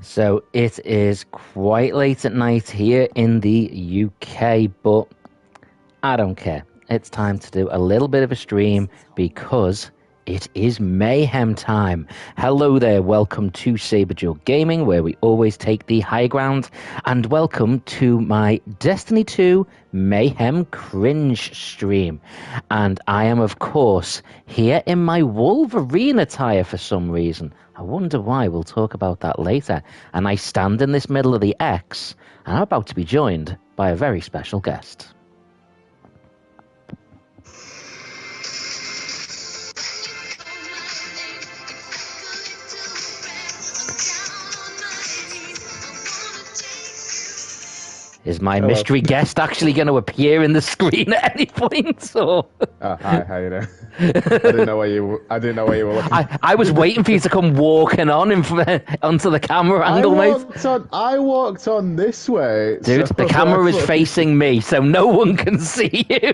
So it is quite late at night here in the UK, but I don't care. It's time to do a little bit of a stream because it is Mayhem time. Hello there, welcome to saberduelgaming, where we always take the high ground, and welcome to my Destiny 2 Mayhem Cringe stream. And I am, of course, here in my Wolverine attire for some reason. I wonder why. We'll talk about that later. And I stand in this middle of the X, and I'm about to be joined by a very special guest. Is my mystery guest actually going to appear in the screen at any point? Or? Hi, how you doing? I didn't know where you were looking. I was waiting for you to come walking on onto the camera angle, mate. I walked on this way. Dude, the camera is facing me, so no one can see you.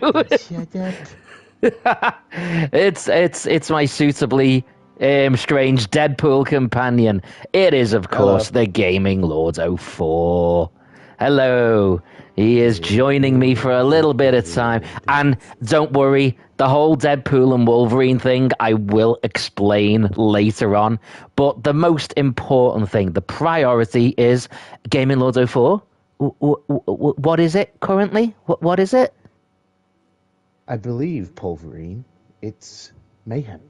It's my suitably strange Deadpool companion. It is, of course, the Gaming Lord 04. Hello. He is joining me for a little bit of time. And don't worry, the whole Deadpool and Wolverine thing I will explain later on. But the most important thing, the priority is Gaming Lord 04. What is it currently? What is it? I believe, Wolverine, it's Mayhem.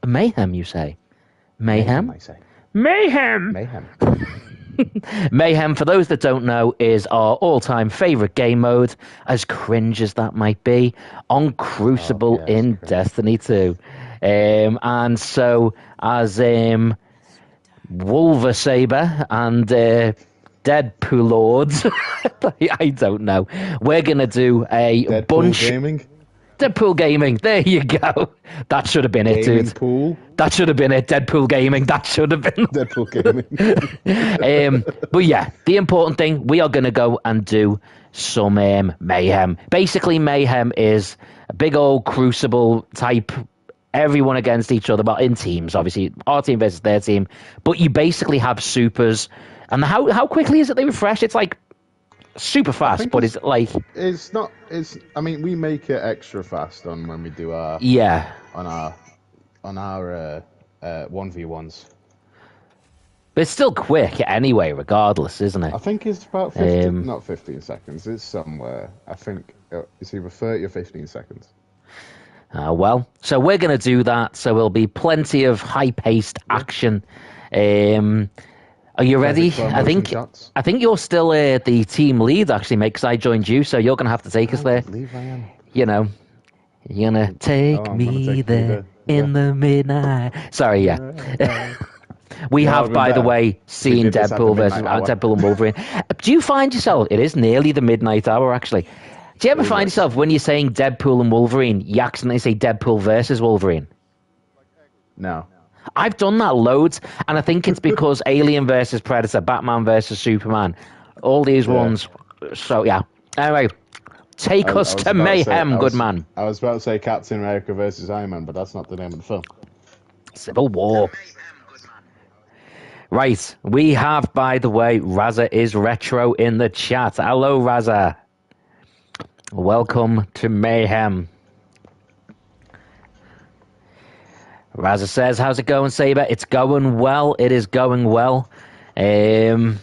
Mayhem, you say? Mayhem? I say. Mayhem! Mayhem. Mayhem, for those that don't know, is our all-time favourite game mode, as cringe as that might be, on Crucible in Destiny 2. And so, as Wolver Saber and Deadpool Lords, I don't know, we're going to do a Deadpool bunch... Gaming? Deadpool Gaming, there you go. That should have been it, Gaming dude. Pool? That should have been it. Deadpool Gaming, that should have been. Deadpool Gaming. But yeah, the important thing, we are going to go and do some Mayhem. Basically, Mayhem is a big old Crucible type, everyone against each other, but in teams, obviously, our team versus their team. But you basically have supers. And how quickly is it they refresh? It's like super fast, but it's like... It's not... I mean, we make it extra fast on when we do our... Yeah. On our 1v1s. But it's still quick anyway, regardless, isn't it? I think it's about 15, not 15 seconds. It's somewhere. I think it's either 30 or 15 seconds. Well, so we're going to do that. So there'll be plenty of high-paced action. Are you ready? I think you're still the team lead, actually, mate, because I joined you, so you're going to have to take us there. I believe I am. You know, you're going to take me there in the midnight. Sorry, yeah. We have, by the way, seen Deadpool versus Deadpool and Wolverine. Do you find yourself, it is nearly the midnight hour, actually. Do you ever find yourself, when you're saying Deadpool and Wolverine, you accidentally say Deadpool versus Wolverine? No. I've done that loads, and I think it's because Alien versus Predator, Batman versus Superman, all these ones. So, yeah. Anyway, take us to Mayhem, good man. I was about to say Captain America versus Iron Man, but that's not the name of the film. Civil War. Right, we have, by the way, Raza is Retro in the chat. Hello, Raza. Welcome to Mayhem. Raza says, how's it going, Saber? It's going well. It is going well. I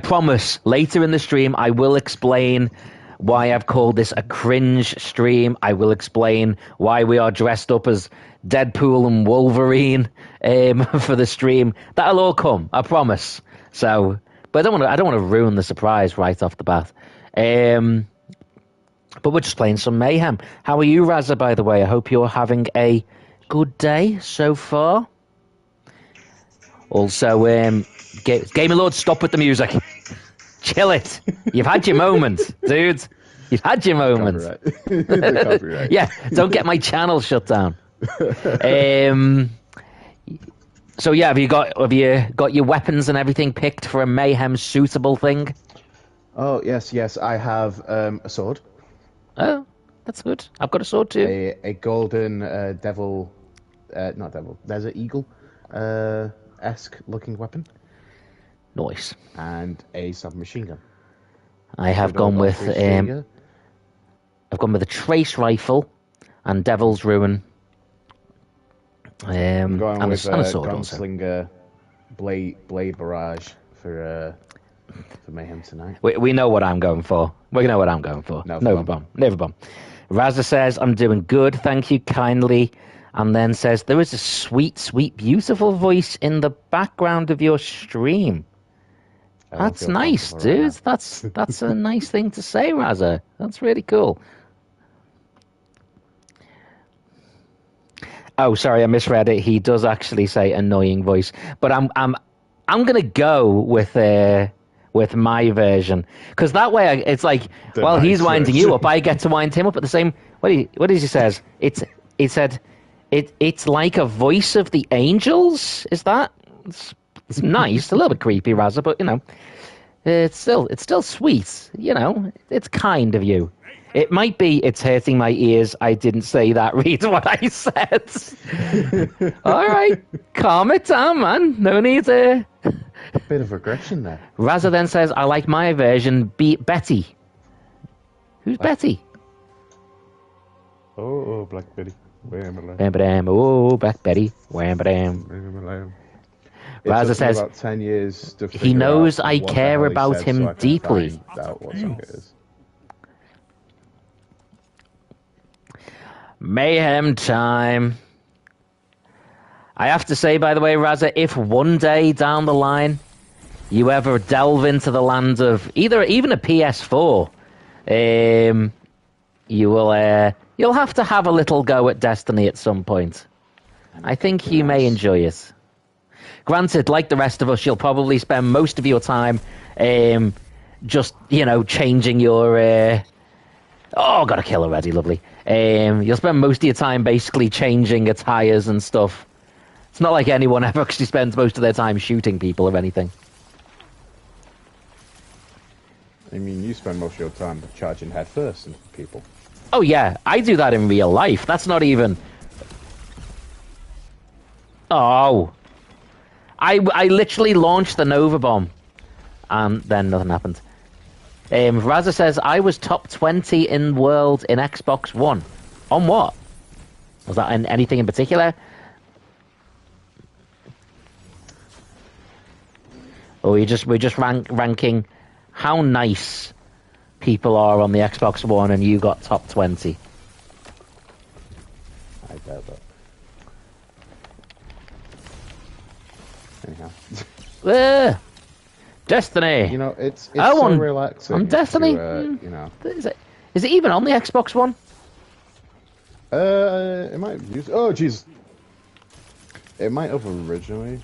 promise, later in the stream, I will explain why I've called this a cringe stream. I will explain why we are dressed up as Deadpool and Wolverine for the stream. That'll all come, I promise. So, but I don't want to ruin the surprise right off the bat. But we're just playing some Mayhem. How are you, Raza, by the way? I hope you're having a good day so far. Also, Gaming Lord, stop with the music. Chill it. You've had your moment, dude. You've had your moment. Copyright. Yeah, don't get my channel shut down. So yeah, have you got your weapons and everything picked for a Mayhem suitable thing? Oh yes, I have a sword. Oh, that's good. I've got a sword too. A golden not devil, desert eagle esque looking weapon. Nice. And a submachine gun. I have gone with I've gone with a trace rifle and Devil's Ruin. I'm going and with a sword Gunslinger Blade Barrage for Mayhem tonight. We know what I'm going for. We know what I'm going for. Nova Bomb. Raza says, I'm doing good, thank you kindly. And then says, there is a sweet, sweet, beautiful voice in the background of your stream. That's nice, dude. Right, that's a nice thing to say, Raza. That's really cool. Oh, sorry, I misread it. He does actually say annoying voice, but I'm gonna go with my version, because that way it's like, well, he's winding you up, I get to wind him up at the same. What is he says? It's like a voice of the angels. Is that? It's nice, a little bit creepy, Raza, but you know, it's still sweet. You know, it's kind of you. It might be it's hurting my ears. I didn't say that. Read what I said. All right, calm it down, man. No need to. A bit of aggression there. Raza then says, "I like my version. Beat Betty." Who's Betty? Oh, Black Betty. Oh, Black Betty. Raza says, about 10 years to he knows I care about him deeply. Find out what song it is. Mayhem time. I have to say, by the way, Raza, if one day down the line you ever delve into the land of even a PS4, you'll have to have a little go at Destiny at some point. I think you may enjoy it. Granted, like the rest of us, you'll probably spend most of your time just, changing your... got a kill already, lovely. You'll spend most of your time basically changing attires and stuff. It's not like anyone ever actually spends most of their time shooting people or anything. I mean, you spend most of your time charging headfirst into people. Oh yeah, I do that in real life. That's not even... Oh. I literally launched the Nova Bomb, and then nothing happened. Raza says, I was top 20 in world in Xbox One. On what? Was that in anything in particular? Or we're just ranking how nice people are on the Xbox One, and you got top 20. I doubt that. Anyhow. Destiny. You know, it's so relaxing. On Destiny. Is it even on the Xbox One? It might use. Oh, jeez. It might have originally.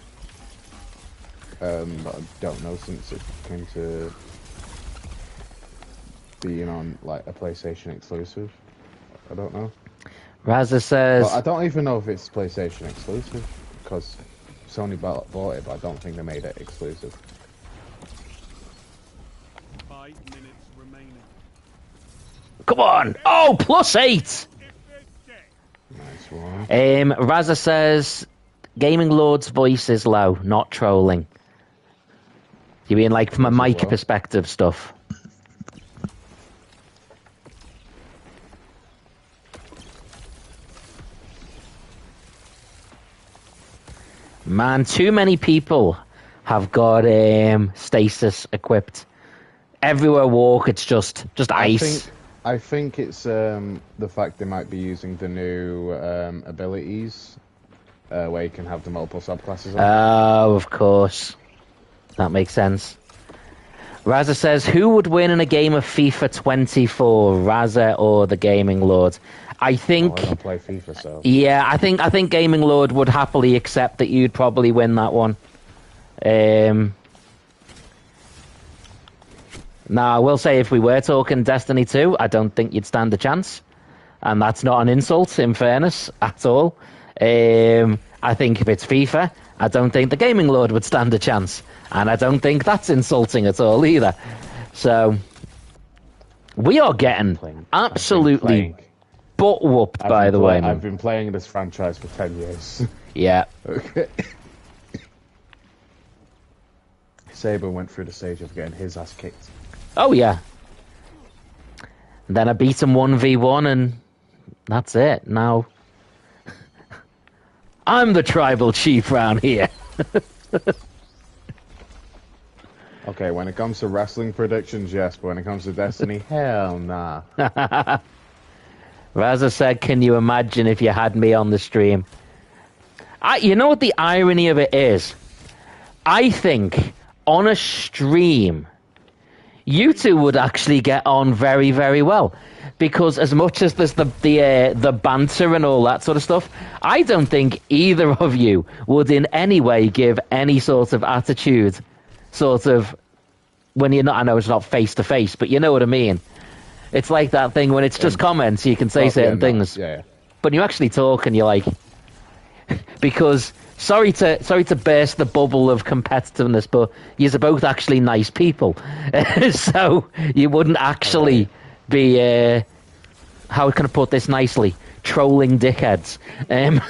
But I don't know since it came to being on like a PlayStation exclusive. I don't know. Raza says. Well, I don't even know if it's PlayStation exclusive because Sony bought it, but I don't think they made it exclusive. 5 minutes remaining. Come on! Oh, +8! Nice one. Raza says, Gaming Lord's voice is low, not trolling. You mean like from a mic perspective stuff? Man, too many people have got stasis equipped. Everywhere I walk, it's just ice. I think it's the fact they might be using the new abilities where you can have the multiple subclasses on. Oh, of course. That makes sense. Raza says, who would win in a game of FIFA 24, Raza or the Gaming Lord? I think... I don't play FIFA, so... Yeah, I think Gaming Lord would happily accept that you'd probably win that one. Now, I will say, if we were talking Destiny 2, I don't think you'd stand a chance. And that's not an insult, in fairness, at all. I think if it's FIFA, I don't think the Gaming Lord would stand a chance. And I don't think that's insulting at all, either. So, we are getting absolutely butt-whooped, by the way, man. I've been playing this franchise for 10 years. Yeah. Okay. Saber went through the stage of getting his ass kicked. Oh, yeah. And then I beat him 1v1, and that's it. Now, I'm the tribal chief round here. Okay, when it comes to wrestling predictions, yes, but when it comes to Destiny, hell nah. Raza said, can you imagine if you had me on the stream? You know what the irony of it is? I think on a stream, you two would actually get on very, very well. Because as much as there's the banter and all that sort of stuff, I don't think either of you would in any way give any sort of attitude, sort of, when you're not, I know it's not face to face, but you know what I mean. It's like that thing when it's just comments, you can say certain things. Yeah. But you actually talk and you're like, because sorry to burst the bubble of competitiveness, but you're both actually nice people. So you wouldn't actually be, how can I put this nicely, trolling dickheads. Almost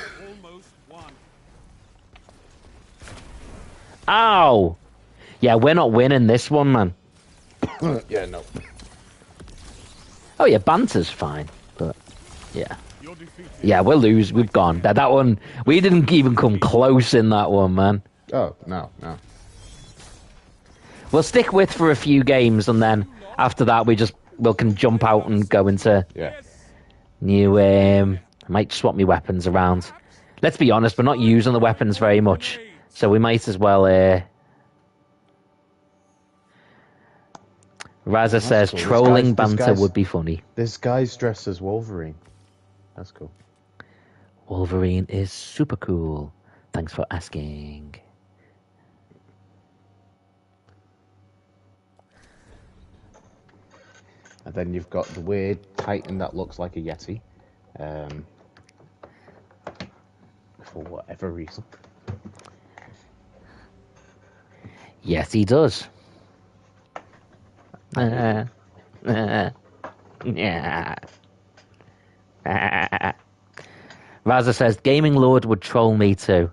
won. Ow! Yeah, we're not winning this one, man. Yeah, no. Oh yeah, banter's fine, but yeah. You're defeated. Yeah, we'll lose. We've gone. That one, we didn't even come close in that one, man. Oh, no. We'll stick with for a few games, and then after that, we can jump out and go into new. I might swap my weapons around. Let's be honest, we're not using the weapons very much, so we might as well. Raza says cool. trolling banter would be funny. This guy's dressed as Wolverine. That's cool. Wolverine is super cool. Thanks for asking. And then you've got the weird Titan that looks like a Yeti. For whatever reason. Yes, he does. Yeah. Raza says, Gaming Lord would troll me too.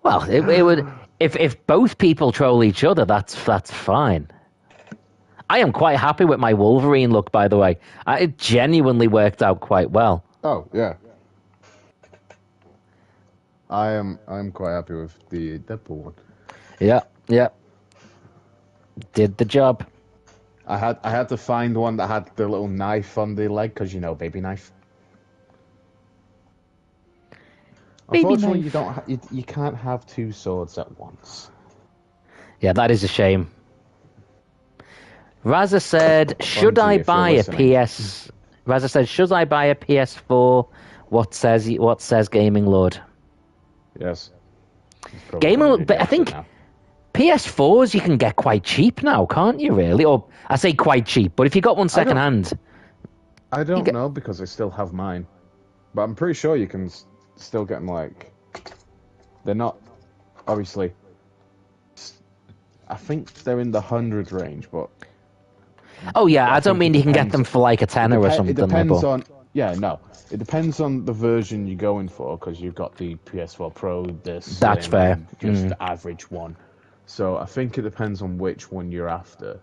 Well, it would... If both people troll each other, that's fine. I am quite happy with my Wolverine look, by the way. It genuinely worked out quite well. Oh, yeah. I'm quite happy with the Deadpool one. Yeah. Did the job. I had to find one that had the little knife on the leg, because, baby knife. Unfortunately, you can't have two swords at once. Yeah, that is a shame. Raza said, should I buy a PS... Raza said, should I buy a PS4? What says Gaming Lord? Yes. Gaming, but I think PS4s you can get quite cheap now, can't you, really? Or, I say quite cheap, but if you got one second hand... I don't know, because I still have mine. But I'm pretty sure you can still get them, like... They're not... Obviously... I think they're in the 100 range, but... Oh, yeah, I don't mean you can get them for, like, a tenner or something. It depends on... Yeah, no. It depends on the version you're going for, because you've got the PS4 Pro, this... That's fair. Just the average one. So I think it depends on which one you're after.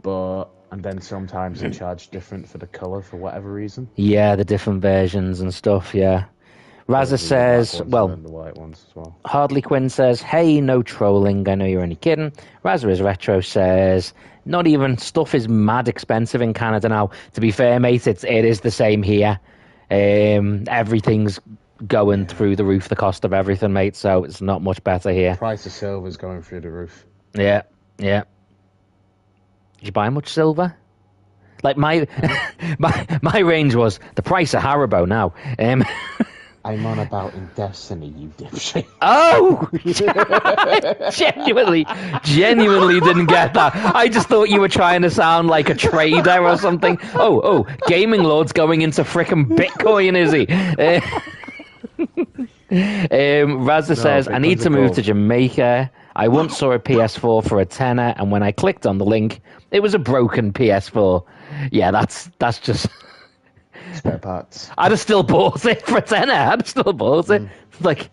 And then sometimes they charge different for the colour for whatever reason. Yeah, the different versions and stuff, yeah. Raza says, well, the white ones as well. Hardly Quinn says, hey, no trolling, I know you're only kidding. Raza is Retro says, not even, stuff is mad expensive in Canada now. To be fair, mate, it is the same here. Everything's going through the roof, the cost of everything, mate, so it's not much better here. Price of silver's going through the roof. Yeah. Did you buy much silver? Like my range was the price of Haribo now. I'm on about in Destiny, you dipshit. Oh! genuinely didn't get that. I just thought you were trying to sound like a trader or something. Oh, Gaming Lord's going into frickin' Bitcoin, is he? Raza says, I need to move to Jamaica. I once saw a PS4 for a tenner, and when I clicked on the link, it was a broken PS4. Yeah, that's just... Spare parts. I'd have still bought it for a tenner. I'd have still bought it. Like,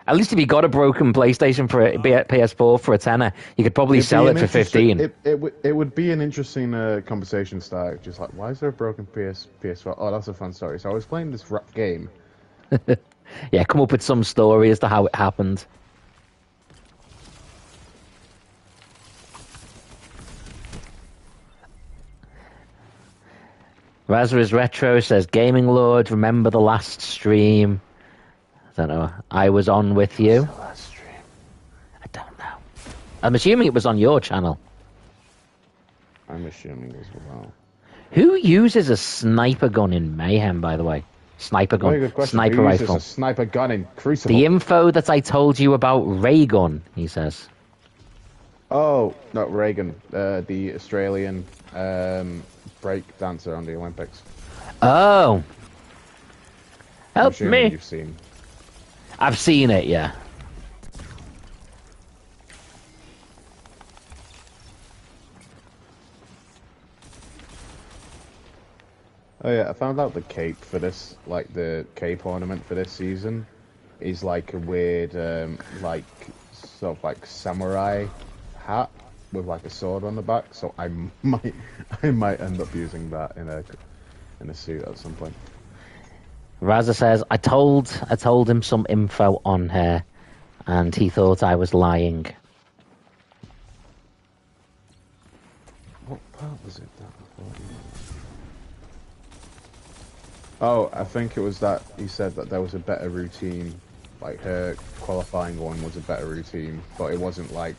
At least if you got a broken PlayStation for a PS4 for a tenner, you could probably sell it for 15. It would be an interesting conversation start. Just like, why is there a broken PS4? Oh, that's a fun story. So I was playing this game. Yeah, come up with some story as to how it happened. Razor's Retro says, Gaming Lord, remember the last stream? I don't know. I was on with you. What's the last stream? I don't know. I'm assuming it was on your channel. I'm assuming as well. Who uses a sniper gun in Mayhem, by the way? Sniper gun, Very good question. sniper Who uses rifle. a sniper gun in Crucible? The info that I told you about ray gun, he says. Oh, not Reagan, the Australian break dancer on the Olympics. Oh. I'm Help assuming me. You've seen. I've seen it, yeah. Oh yeah, I found out the cape for this, like the cape ornament for this season, is like a weird, like sort of like samurai hat with like a sword on the back. So I might end up using that in a suit at some point. Raza says, I told him some info on her, and he thought I was lying. What part was it that I thought you... Oh, I think it was that he said that there was a better routine, like her qualifying one was a better routine, but it wasn't like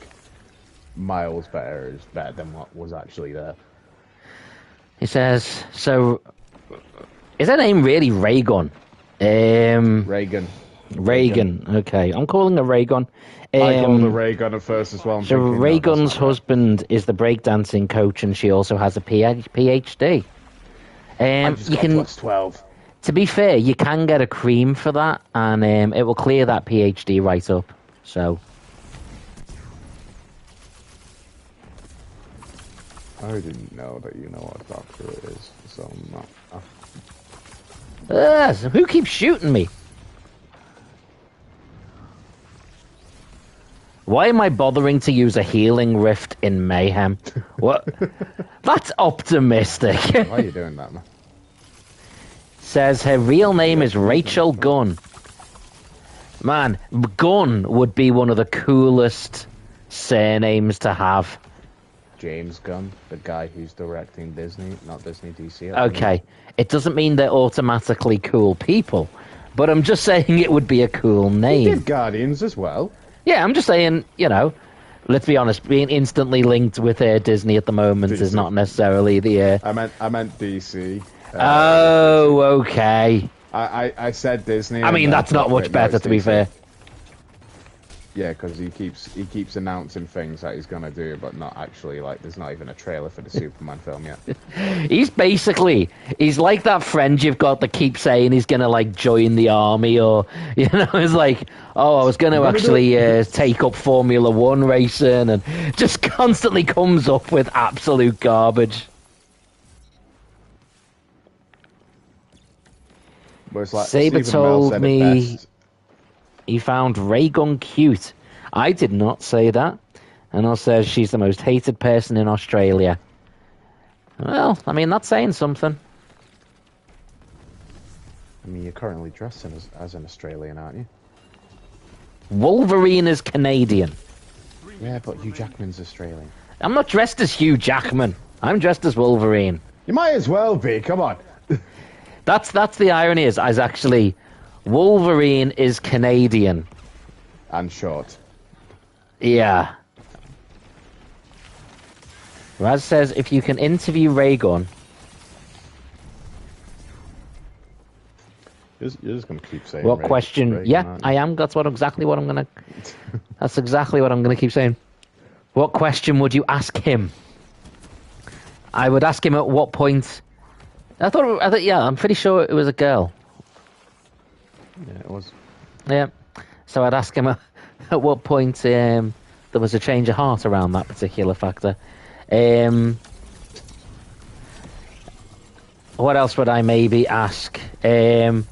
miles better, it was better than what was actually there. He says, so, is her name really Raygun? Reagan. Reagan, okay. I'm calling her Raygun. I called her Raygun at first as well. So Raygun's husband is the breakdancing coach, and she also has a PhD. I just you got can, plus 12. to be fair, you can get a cream for that, and it will clear that PhD right up. So, I didn't know that you know what doctor it is, so I'm not... so who keeps shooting me? Why am I bothering to use a healing rift in Mayhem? What? That's optimistic. Why are you doing that, man? Says her real name is Rachel Gunn. Man, Gunn would be one of the coolest surnames to have. James Gunn, the guy who's directing Disney, not Disney, DC. Okay, it doesn't mean they're automatically cool people, but I'm just saying it would be a cool He name. did Guardians as well. Yeah, I'm just saying, you know, let's be honest, being instantly linked with Disney at the moment is not necessarily the... I meant DC. Oh, okay. I said Disney. I mean, that's not much better, to be fair. Yeah, because he keeps announcing things that he's gonna do, but not actually, like, there's not even a trailer for the Superman film yet. He's like that friend you've got that keeps saying he's gonna, like, join the army, or, you know, it's like, oh, I was gonna actually take up Formula 1 racing, and just constantly comes up with absolute garbage. But it's like, Saber Stephen Amell told said it me best. he found Raygun cute. I did not say that. And also says she's the most hated person in Australia. Well, I mean, that's saying something. I mean, you're currently dressed as an Australian, aren't you? Wolverine is Canadian. Yeah, but Hugh Jackman's Australian. I'm not dressed as Hugh Jackman. I'm dressed as Wolverine. You might as well be. Come on. That's the irony is actually Wolverine is Canadian. And short. Yeah. Raz says if you can interview Raygun. You're just gonna keep saying. What question? Reagan, Yeah, I am. That's exactly what I'm gonna. That's exactly what I'm gonna keep saying. What question would you ask him? I would ask him at what point. I thought. Yeah, I'm pretty sure it was a girl. Yeah, it was. Yeah. So I'd ask him at what point there was a change of heart around that particular factor. What else would I maybe ask? Your enemy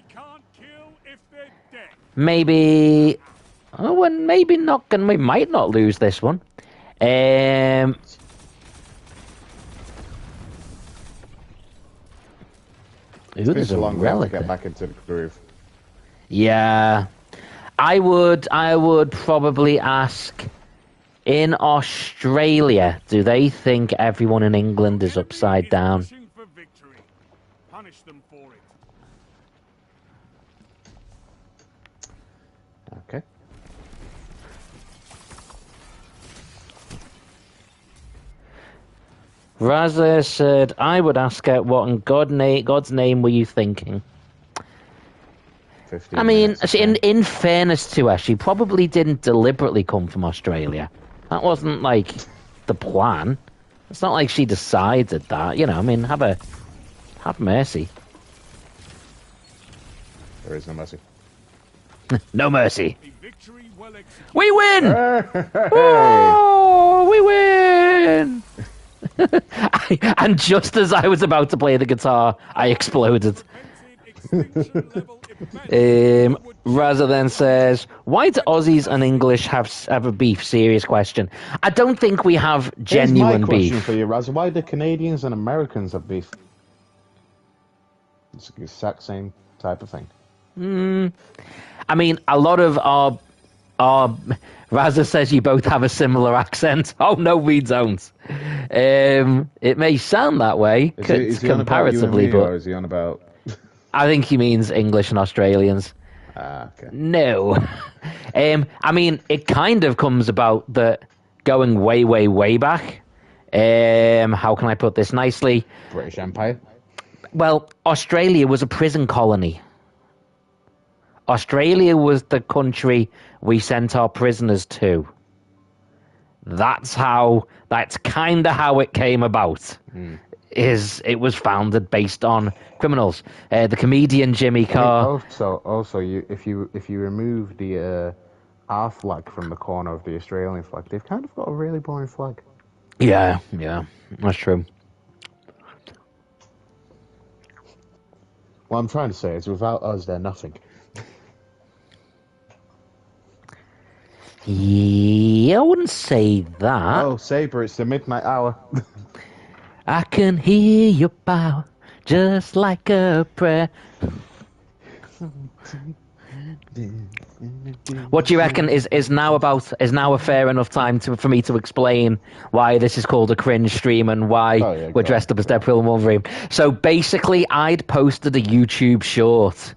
can't kill if they're dead. maybe... Oh, we're maybe not going. We might not lose this one. Ooh, It's there's a a long way to relic get there. back into the groove. Yeah, I would probably ask. In Australia, do they think everyone in England is upside down? Pushing for victory. Punish them for it. Okay. Raza said, I would ask her, what in God's name were you thinking? 15 I mean, minutes, in fairness to her, she probably didn't deliberately come from Australia. That wasn't, like, the plan. It's not like she decided that, you know, I mean, have mercy. There is no mercy. No mercy. A victory well executed. We win! Hey! Oh, we win! And just as I was about to play the guitar, I exploded. Extinction level event. Raza then says, why do Aussies and English have a beef? Serious question. I don't think we have genuine Here's my question beef. for you, Raz. Why do Canadians and Americans have beef? It's the exact same type of thing. I mean, a lot of our Raza says you both have a similar accent. Oh no, we don't. It may sound that way Is he on about you and comparatively, me, or but is he on about... I think he means English and Australians. okay. No. I mean, it kind of comes about that going way, way, way back. How can I put this nicely? British Empire? Well, Australia was a prison colony. Australia was the country we sent our prisoners to. That's kind of how it came about. It was founded based on criminals. The comedian Jimmy Carr. Also, if you remove the our flag from the corner of the Australian flag, they've kind of got a really boring flag. Yeah, that's true. What I'm trying to say is, without us, they're nothing. Yeah, I wouldn't say that. Oh, Saber, it's the midnight hour. I can hear your bow, just like a prayer. What do you reckon is now a fair enough time for me to explain why this is called a cringe stream and why we're dressed up as Deadpool and Wolverine? So basically, I'd posted a YouTube short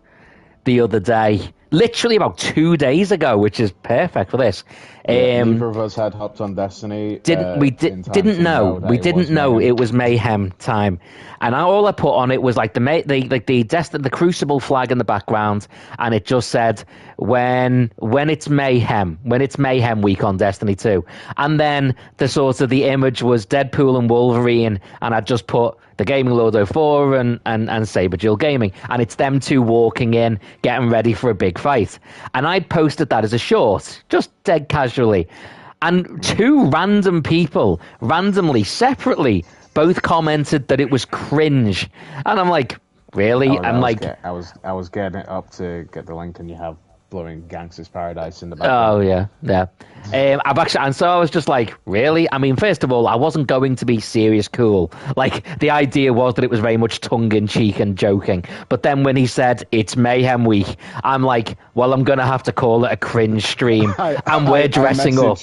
the other day, literally about 2 days ago, which is perfect for this. Neither of us had hopped on Destiny. Didn't know it was Mayhem time, and all I put on it was like the Crucible flag in the background, and it just said when it's Mayhem week on Destiny 2, and then the image was Deadpool and Wolverine, and I just put the Gaming Lord 04 and saberduelgaming, and it's them two walking in, getting ready for a big fight, and I'd posted that as a short, just dead casually, and two random people, randomly, both commented that it was cringe, and I'm like, really? I was getting it up to get the link, and you have blowing Gangster's Paradise in the background. Oh yeah. So I was just like, really? I mean, first of all, I wasn't going to be serious cool. Like, the idea was that it was very much tongue-in-cheek and joking. But then when he said it's Mayhem Week, I'm like, well, I'm gonna have to call it a cringe stream, and we're dressing up.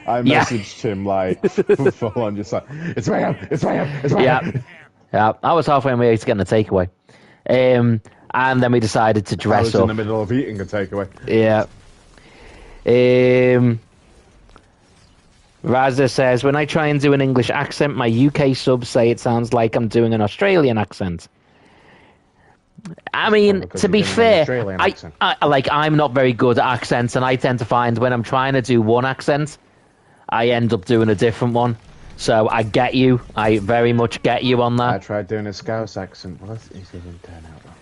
I messaged him like full on, just like, it's Mayhem. Yeah. I was halfway on my way to getting a takeaway. And then we decided to dress up. I was up. in the middle of eating a takeaway. Yeah. Raza says, when I try and do an English accent, my UK subs say it sounds like I'm doing an Australian accent. I mean, to be fair, I'm not very good at accents, and I tend to find when I'm trying to do one accent, I end up doing a different one. So I get you. I very much get you on that. I tried doing a Scouse accent, but it didn't turn out well.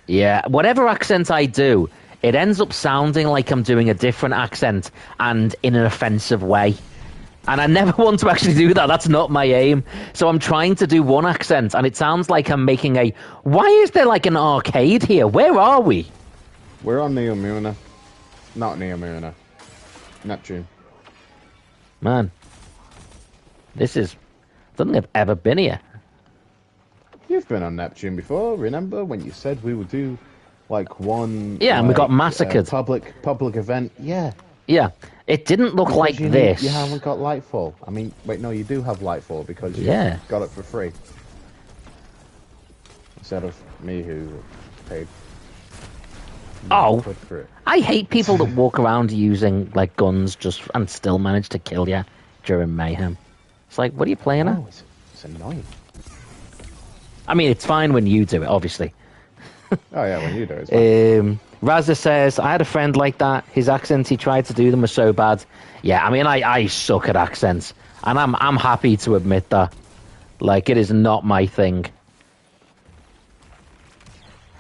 Yeah, whatever accent I do, it ends up sounding like I'm doing a different accent and in an offensive way. And I never want to actually do that. That's not my aim. So I'm trying to do one accent, and it sounds like I'm making why is there like an arcade here? Where are we? We're on Neomuna. Not Neomuna. Neptune. Man, this is... I don't think I've ever been here. You've been on Neptune before, remember? When you said we would do, like, one... Yeah, and we got massacred. Public event. Yeah. Yeah, it didn't look like this. You haven't got Lightfall. I mean, wait, no, you do have Lightfall because you got it for free. Instead of me who paid... Oh, for it. I hate people that walk around using, like, guns just and still manage to kill you during Mayhem. It's like, what are you playing at? Oh, it's annoying. I mean, it's fine when you do it, obviously. Oh, yeah, when you do it, it's fine. Raza says, I had a friend like that. His accents, he tried to do them, were so bad. Yeah, I mean, I suck at accents. And I'm happy to admit that. Like, it is not my thing.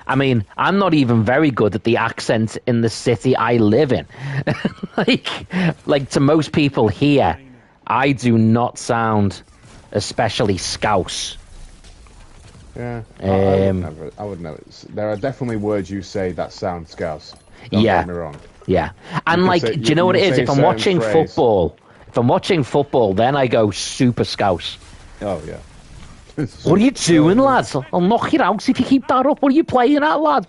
I mean, I'm not even very good at the accent in the city I live in. like to most people here, I do not sound especially Scouse. Yeah, I would never. There are definitely words you say that sound Scouse. Don't get me wrong. Yeah, and like, do you know what it is? If I'm watching football, then I go super Scouse. Oh yeah. What are you doing, lads? I'll knock you out if you keep that up. What are you playing at, lads?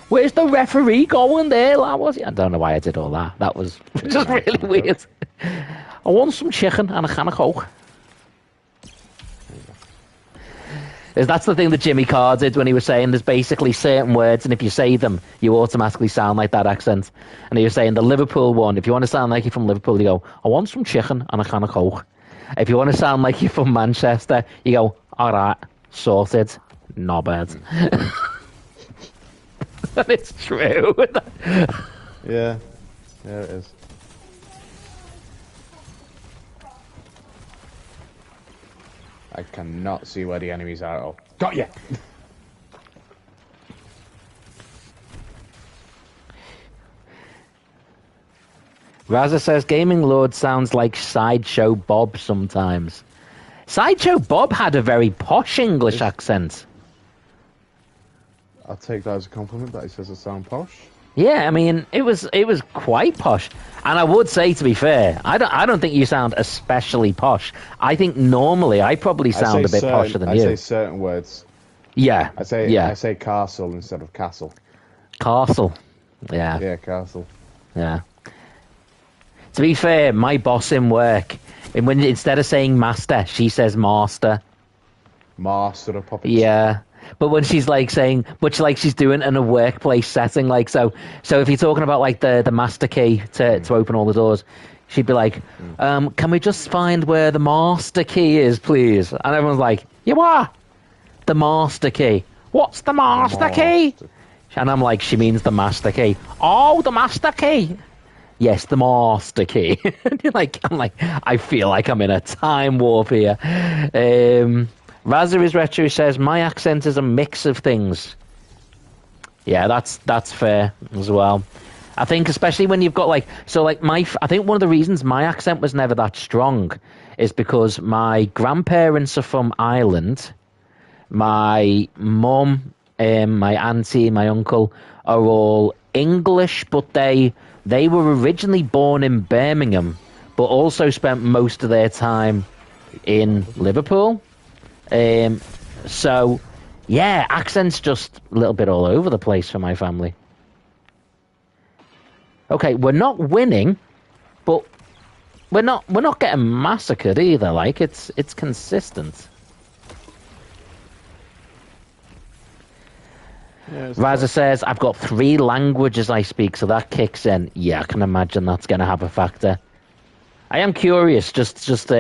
Where's the referee going there, lad? I don't know why I did all that. That was just really weird. I want some chicken and a can of Coke. That's the thing that Jimmy Carr did when he was saying there's basically certain words, and if you say them, you automatically sound like that accent. And he was saying the Liverpool one, if you want to sound like you're from Liverpool, you go, I want some chicken and a can of Coke. If you want to sound like you're from Manchester, you go, all right, sorted, not bad. And it's true. Yeah, it is. I cannot see where the enemies are at all. Got ya! Raza says, Gaming Lord sounds like Sideshow Bob sometimes. Sideshow Bob had a very posh English accent. I'll take that as a compliment that he says I sound posh. Yeah, I mean, it was quite posh. And I would say, to be fair, I don't think you sound especially posh. I think normally I probably sound a bit posher than you. I say certain words. Yeah. I say castle instead of castle. Castle. Yeah. Yeah, castle. Yeah. To be fair, my boss in work, when instead of saying master, she says master. Master of puppets. Yeah. But when she's like saying, much like she's doing in a workplace setting, like so if you're talking about like the master key to open all the doors, she'd be like, can we just find where the master key is, please? And everyone's like, you are the master key. What's the master key? And I'm like, she means the master key. Oh, the master key. Yes, the master key. I'm like, I feel like I'm in a time warp here. Razzer is Retro says, my accent is a mix of things. Yeah, that's fair as well. I think especially when you've got I think one of the reasons my accent was never that strong is because my grandparents are from Ireland. My mum, my auntie, my uncle are all English, but they were originally born in Birmingham, but also spent most of their time in Liverpool. So, yeah, accents just a little bit all over the place for my family. Okay, we're not winning, but we're not getting massacred either. Like it's consistent. Yeah, Raza says, I've got 3 languages I speak, so that kicks in. Yeah, I can imagine that's going to have a factor. I am curious, just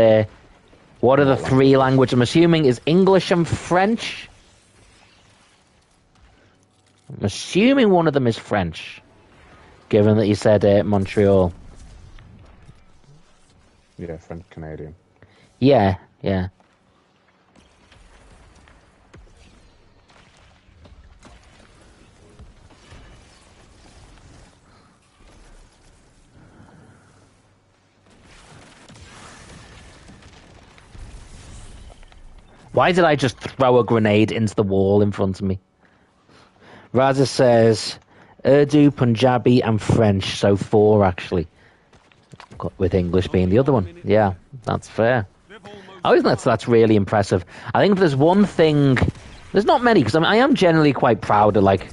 what are the 3 languages? I'm assuming is English and French. I'm assuming one of them is French, given that you said Montreal. Yeah, French Canadian. Yeah. Why did I just throw a grenade into the wall in front of me? Raza says, Urdu, Punjabi, and French. So 4 actually, with English being the other one. Yeah, that's fair. I always think that's really impressive. I think if there's one thing, there's not many because I am generally quite proud of like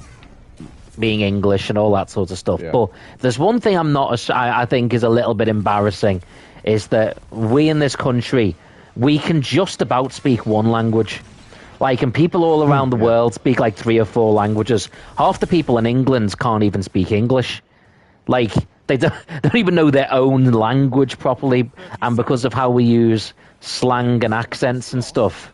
being English and all that sort of stuff. Yeah. But there's one thing I think is a little bit embarrassing, is that we in this country, we can just about speak one language. Like, and people all around the world speak like 3 or 4 languages. Half the people in England can't even speak English. Like, they don't even know their own language properly. And because of how we use slang and accents and stuff,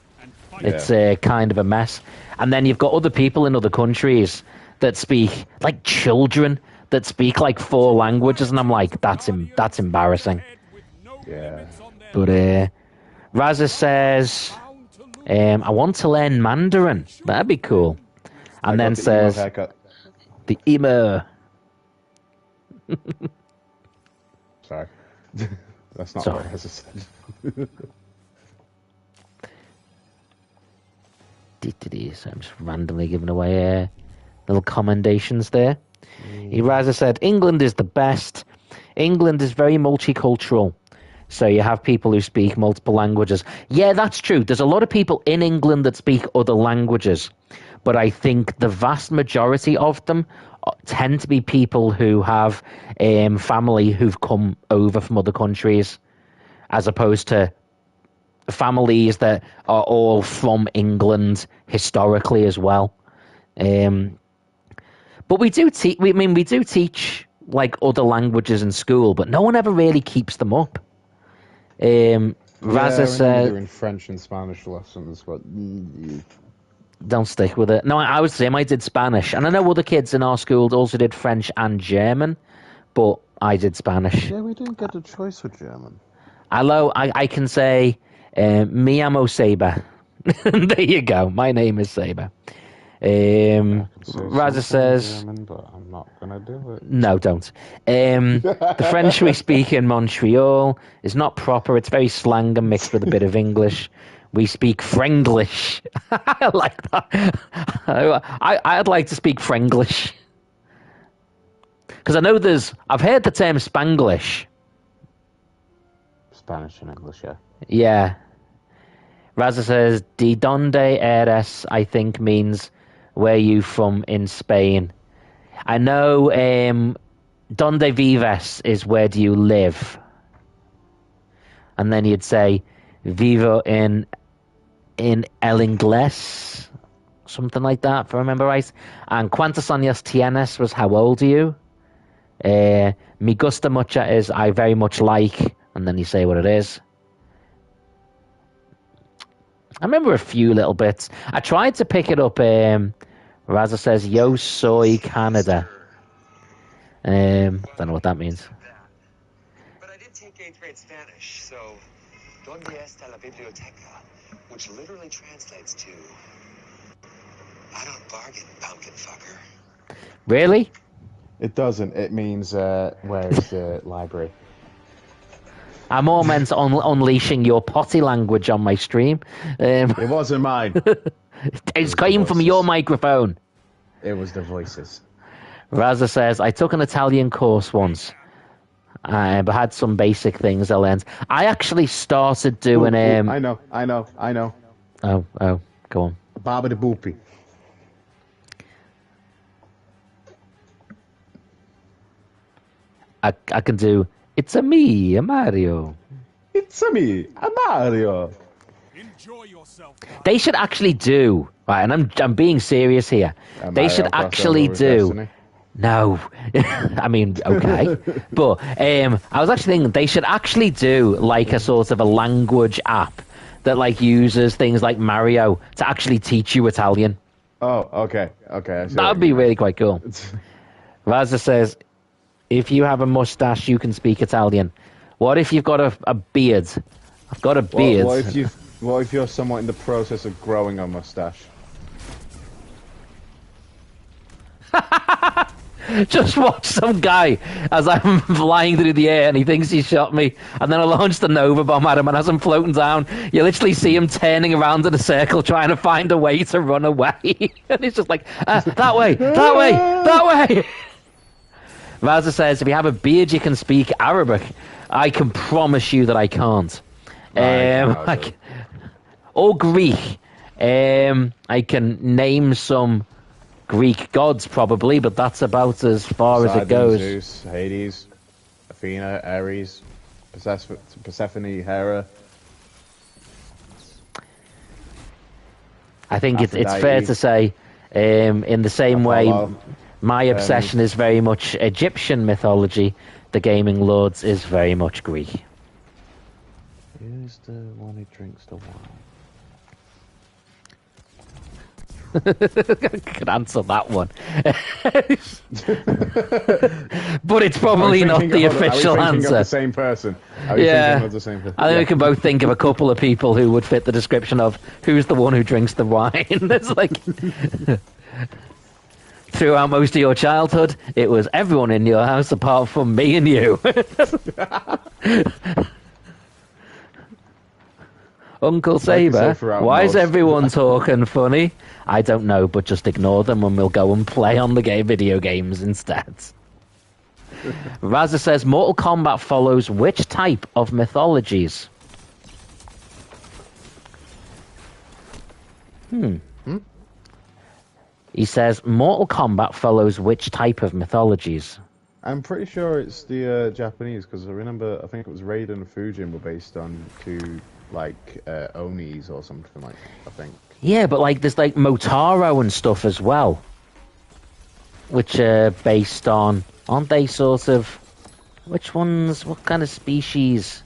it's kind of a mess. And then you've got other people in other countries that speak, like children, that speak like 4 languages. And I'm like, that's embarrassing. Yeah. But Raza says, I want to learn Mandarin. That'd be cool. And then says, the emo. Sorry. That's not what Raza said. So I'm just randomly giving away little commendations there. Raza said, England is the best. England is very multicultural. So you have people who speak multiple languages. Yeah, that's true. There's a lot of people in England that speak other languages. But I think the vast majority of them tend to be people who have family who've come over from other countries, as opposed to families that are all from England historically as well. But we do teach. We do teach like other languages in school, but no one ever really keeps them up. Raza said, doing French and Spanish lessons, but don't stick with it. No, I would say I did Spanish, and I know other kids in our school also did French and German, but I did Spanish. Yeah, we didn't get a choice with German. Hello, I can say, mi amo Saber. There you go. My name is Saber. Raza says, German, but I'm not gonna do it. No, don't. The French we speak in Montreal is not proper. It's very slang and mixed with a bit of English. We speak Frenglish. I like that. I'd like to speak Frenglish. Because I know I've heard the term Spanglish. Spanish and English, yeah. Yeah. Raza says, "De donde eres?" I think means, where you from in Spain. I know donde vives is where do you live. And then you'd say, vivo en el inglés, something like that, if I remember right. And cuántos años tienes was how old are you. Me gusta mucho is I very much like, and then you say what it is. I remember a few little bits. I tried to pick it up. Raza says, yo soy Canada. Don't know what that means. But I did take 8th grade Spanish, so ¿Dónde está la biblioteca? Which literally translates to I don't bargain, pumpkin fucker. Really? It doesn't. It means where's the library? I more meant unleashing your potty language on my stream. It wasn't mine. It's came from your microphone. It was the voices. Raza says, I took an Italian course once, but had some basic things I learned. I actually started doing... I know. Oh, go on. Baba the Boopy. I can do, it's a me, a Mario. It's a me, a Mario. Enjoy yourself. They should actually do, right, and I'm being serious here. They should actually do... No, I mean, okay. But I was actually thinking they should actually do like a sort of a language app that like uses things like Mario to actually teach you Italian. Oh, okay. That would be really quite cool. Raza says, if you have a mustache, you can speak Italian. What if you've got a beard? I've got a beard. What if you're somewhat in the process of growing a mustache? Just watch some guy as I'm flying through the air and he thinks he shot me, and then I launch the Nova Bomb at him, and as I'm floating down, you literally see him turning around in a circle trying to find a way to run away. And he's just like, that way, that way, that way. Raza says, if you have a beard, you can speak Arabic. I can promise you that I can't. Or Greek. I can name some Greek gods, probably, but that's about as far as it goes. Zeus, Hades, Athena, Ares, Persephone, Hera. I think it's fair to say, in the same way, my obsession is very much Egyptian mythology. The Gaming Lords is very much Greek. Who's the one who drinks the wine? I could answer that one. But it's probably not the official answer. Of the same person? Yeah. I think we can both think of a couple of people who would fit the description of who's the one who drinks the wine. It's like... Throughout most of your childhood, it was everyone in your house apart from me and you. Uncle Saber, why is everyone talking funny? I don't know, but just ignore them and we'll go and play on the video games instead. Raza says, Mortal Kombat follows which type of mythologies? He says, Mortal Kombat follows which type of mythologies? I'm pretty sure it's the Japanese, because I think it was Raiden and Fujin were based on two, Onis or something like that, I think. Yeah, but, there's, Motaro and stuff as well, which are based on, aren't they sort of, which ones, what kind of species?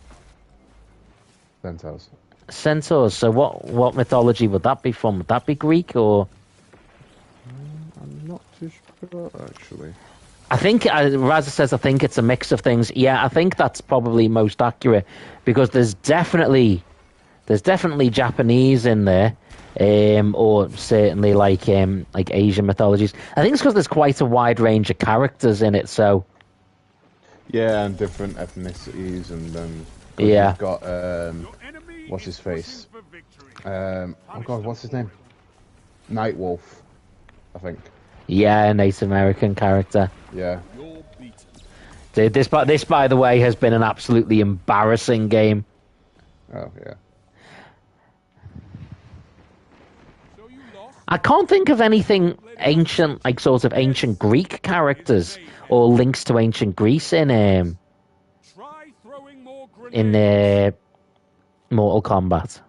Centaurs. Centaurs, so what mythology would that be from? Would that be Greek, or...? I'm not too sure, actually. I think, Raza says, I think it's a mix of things. Yeah, I think that's probably most accurate, because there's definitely Japanese in there, or certainly like Asian mythologies. I think it's because there's quite a wide range of characters in it, so... Yeah, and different ethnicities, and yeah. You've got, what's his face? Oh god, what's his name? Nightwolf, I think. Yeah, a Native American character. Yeah. Dude, this, by the way, has been an absolutely embarrassing game. Oh, yeah. I can't think of anything ancient, sort of ancient Greek characters or links to ancient Greece in Mortal Kombat.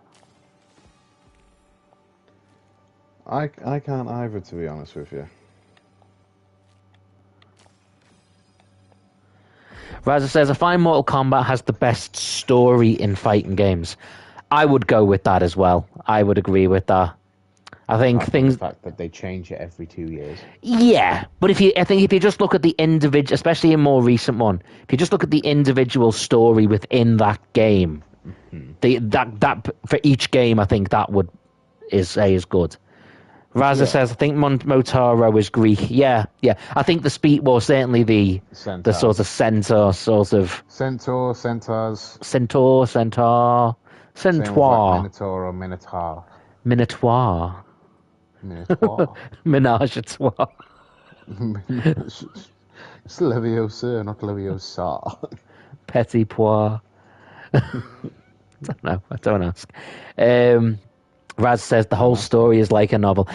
I can't either, to be honest with you. Raza says, I find Mortal Kombat has the best story in fighting games. I would go with that as well. I would agree with that. I think things... The fact that they change it every 2 years. Yeah, but I think if you just look at the individual, especially a more recent one, if you just look at the individual story within that game, that for each game, I think that is good. Raza says, I think Motaro is Greek. Yeah. I think the speed was certainly the sort of centaur, sort of... Centaurs. Centaur. Minotaur or Minotaur. Minotaur. Menage a trois. It's Leviosa, not Leviosa. Petit pois. I don't ask. Raz says the whole story is like a novel.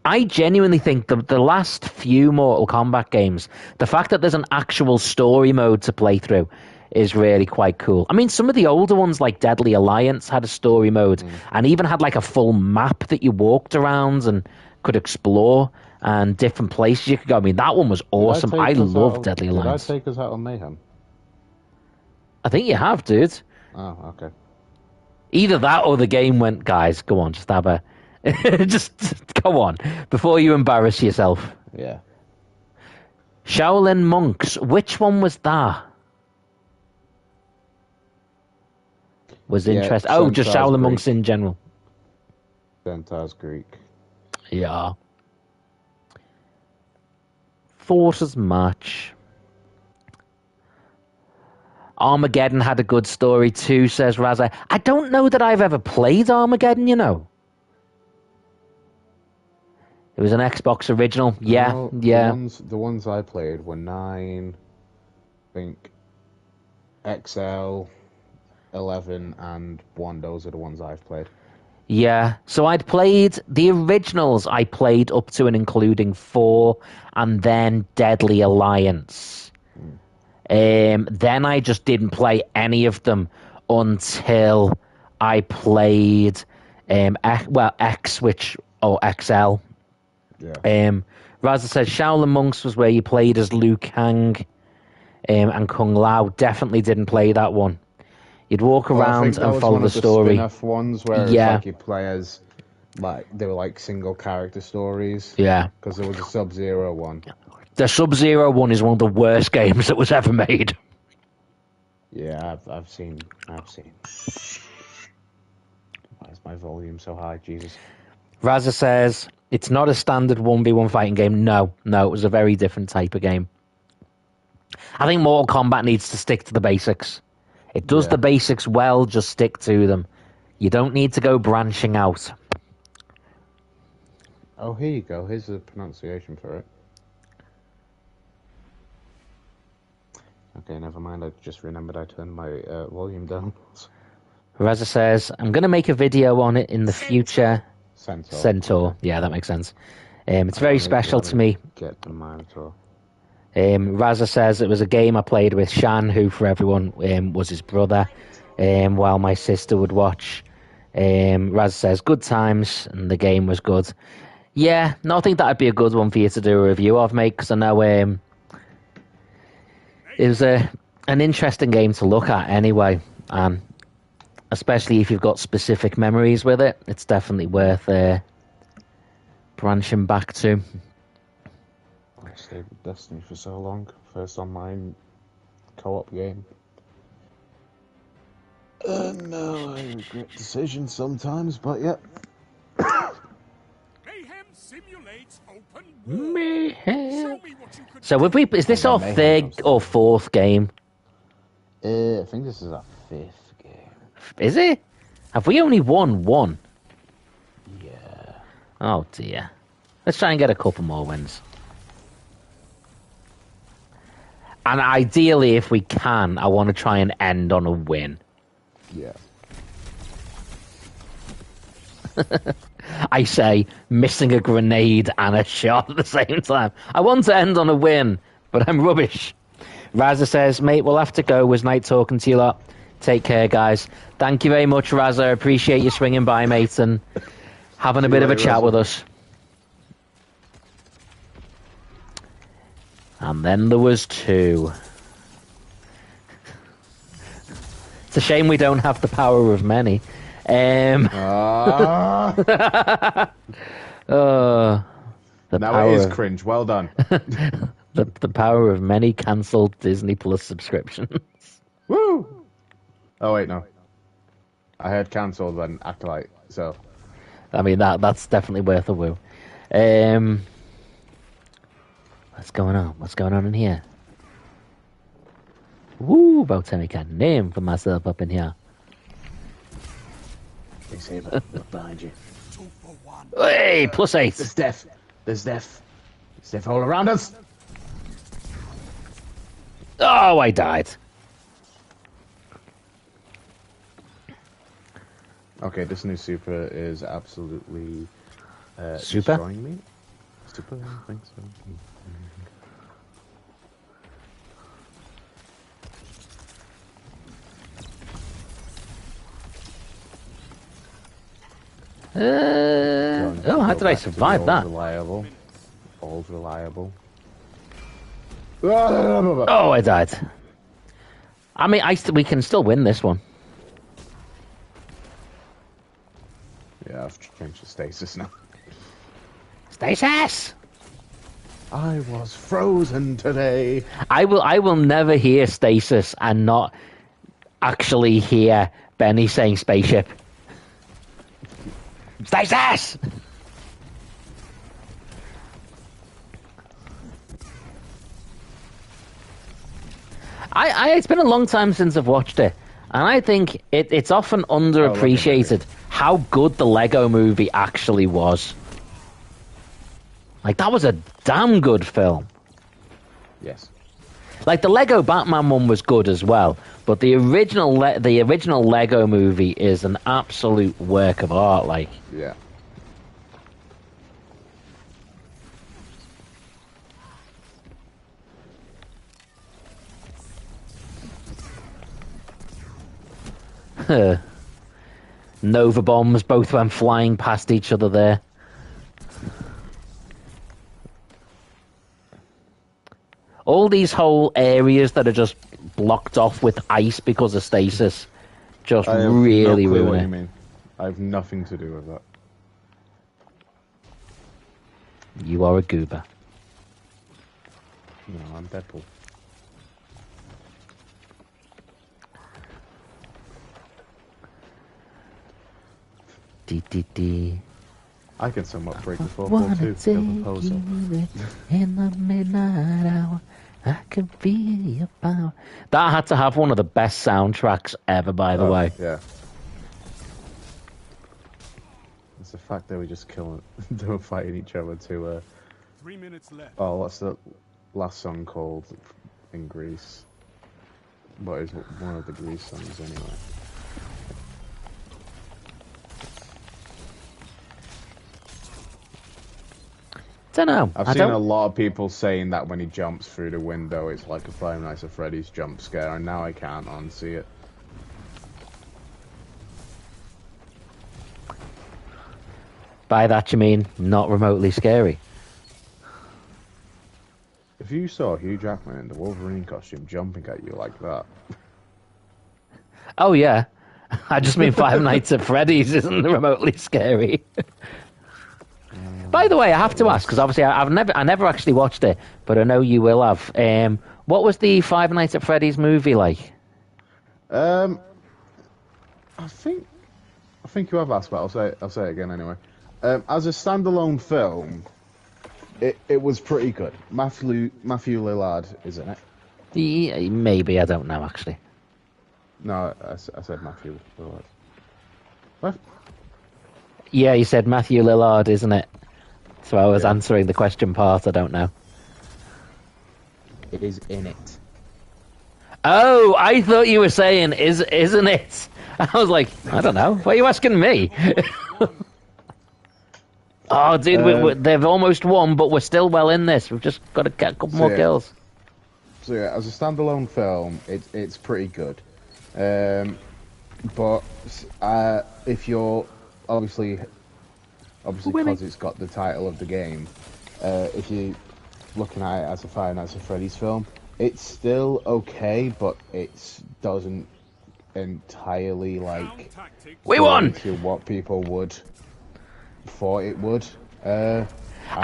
I genuinely think the last few Mortal Kombat games, the fact that there's an actual story mode to play through is really quite cool. I mean, some of the older ones like Deadly Alliance had a story mode and even had a full map that you walked around and could explore and different places you could go. I mean, that one was awesome. I love Deadly Alliance. Did I take us out on Mayhem? I think you have, dude. Oh, okay. Either that or the game went, guys, go on, just have a... just go on, before you embarrass yourself. Yeah. Shaolin Monks, which one was that? Was interesting. Oh, just Shaolin Greek. Monks in general. Centaur's Greek. Yeah. thought as much. Armageddon had a good story too, says Razza. I don't know that I've ever played Armageddon, you know. It was an Xbox original. Yeah, No, yeah. The ones I played were 9, I think, XL, 11, and 1. Those are the ones I've played. Yeah, so I'd played the originals. I played up to and including 4, and then Deadly Alliance. Then I just didn't play any of them until I played X, XL. Yeah. Raza says Shaolin Monks was where you played as Liu Kang and Kung Lao. Definitely didn't play that one. You'd walk around and follow the story. Spin-off ones where it's like you play as, like, they were like single character stories. Yeah. Because there was a Sub-Zero one. The Sub-Zero one is one of the worst games that was ever made. Yeah, I've seen. Why is my volume so high? Jesus. Raza says it's not a standard 1v1 fighting game. No, it was a very different type of game. I think Mortal Kombat needs to stick to the basics. It does the basics well, just stick to them. You don't need to go branching out. Oh, here you go. Here's the pronunciation for it. Okay, never mind. I just remembered I turned my volume down. Raza says, I'm going to make a video on it in the future. Centaur. Yeah, that makes sense. It's very special to me. Get the Minotaur. Raza says it was a game I played with Shan, who for everyone was his brother, while my sister would watch. Raza says, good times, and the game was good. Yeah, no, I think that'd be a good one for you to do a review of, mate, because I know it was an interesting game to look at anyway, especially if you've got specific memories with it. It's definitely worth branching back to. I stayed with Destiny for so long. First online co-op game. No, I regret decisions sometimes, but yeah. Mayhem simulates open Mayhem. So is this our third or fourth game? I think this is our 5th game. Is it? Have we only won one? Yeah. Oh dear. Let's try and get a couple more wins. And ideally, if we can, I want to try and end on a win. Yeah. I say, missing a grenade and a shot at the same time. I want to end on a win, but I'm rubbish. Raza says, mate, we'll have to go. It was nice talking to you lot. Take care, guys. Thank you very much, Raza. I appreciate you swinging by, mate, and having a bit of a chat with us. And then there was 2. It's a shame we don't have the power of many. The now it is cringe. Well done. the power of many cancelled Disney Plus subscriptions. Woo! Oh wait, no. I heard cancelled then Acolyte. So, I mean that's definitely worth a woo. What's going on? What's going on in here? Woo! About to make a name for myself up in here. Hey, Saber, look behind you. Hey, +8. There's death. There's death. There's death all around us. Oh, I died. Okay, this new super is absolutely Super? destroying me. Super, I think so. How did I survive that? Reliable. Old reliable. Oh, I died. I mean, we can still win this one. Yeah, I've changed the stasis now. Stasis! I was frozen today. I will never hear stasis and not actually hear Benny saying spaceship. Stasis! It's been a long time since I've watched it, and I think it's often underappreciated how good the Lego Movie actually was. Like, that was a damn good film. Yes. Like, the Lego Batman one was good as well, but the original Lego Movie is an absolute work of art. Like, Yeah. Nova bombs both went flying past each other there. All these whole areas that are just blocked off with ice because of stasis just I have really no clue ruin what it. you mean. I have nothing to do with that. You are a goober. No, I'm Deadpool. Dee. I can somewhat break the fourth Wanna wall too. take Kill the poser. you in the midnight hour. I can feel your power. That had to have one of the best soundtracks ever, by the way. Yeah. It's the fact they were just killing, they were fighting each other to. 3 minutes left. Oh, what's the last song called in Greece? What is one of the Greece songs anyway? Don't know. I've seen a lot of people saying that when he jumps through the window, it's like a Five Nights at Freddy's jump scare, and now I can't unsee it. By that you mean not remotely scary? If you saw Hugh Jackman in the Wolverine costume jumping at you like that, Oh yeah. I just mean Five Nights at Freddy's isn't remotely scary. By the way, I have to ask because obviously I never actually watched it, but I know you will have. What was the Five Nights at Freddy's movie like? I think you have asked, but I'll say it again anyway. As a standalone film, it was pretty good. Matthew Lillard is in it. Maybe, I don't know actually. No, I said Matthew Lillard. What? Yeah, you said Matthew Lillard, isn't it? So I was answering the question part. I don't know. It is in it. Oh, I thought you were saying isn't it? I was like, I don't know. Why are you asking me? Oh, dude, they've almost won, but we're still well in this. We've just got to get a couple more kills. So yeah, as a standalone film, it's pretty good. But if you're obviously because it's got the title of the game, if you're looking at it as a Five Nights at Freddy's film, it's still okay, but it doesn't entirely like we won to what people would thought it would. I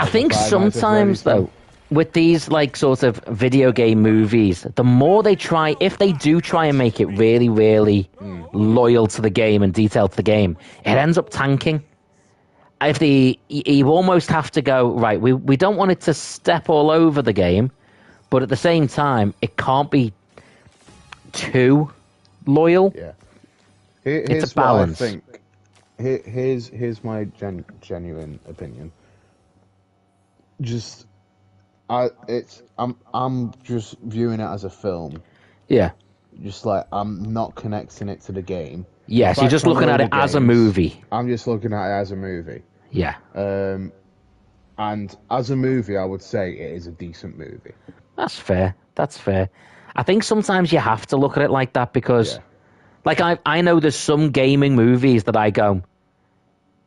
think sometimes though, with these like sort of video game movies, the more they try, if they do try and make it really, really loyal to the game and detailed to the game, it ends up tanking. If you almost have to go, right, we don't want it to step all over the game, but at the same time, it can't be too loyal. Yeah. It's a balance. What I think. Here's my genuine opinion. I'm just viewing it as a film. Yeah. Just like I'm not connecting it to the game. Yes, you're just looking at it as a movie. I'm just looking at it as a movie. Yeah. And as a movie, I would say it is a decent movie. That's fair. I think sometimes you have to look at it like that because, like, I know there's some gaming movies that I go,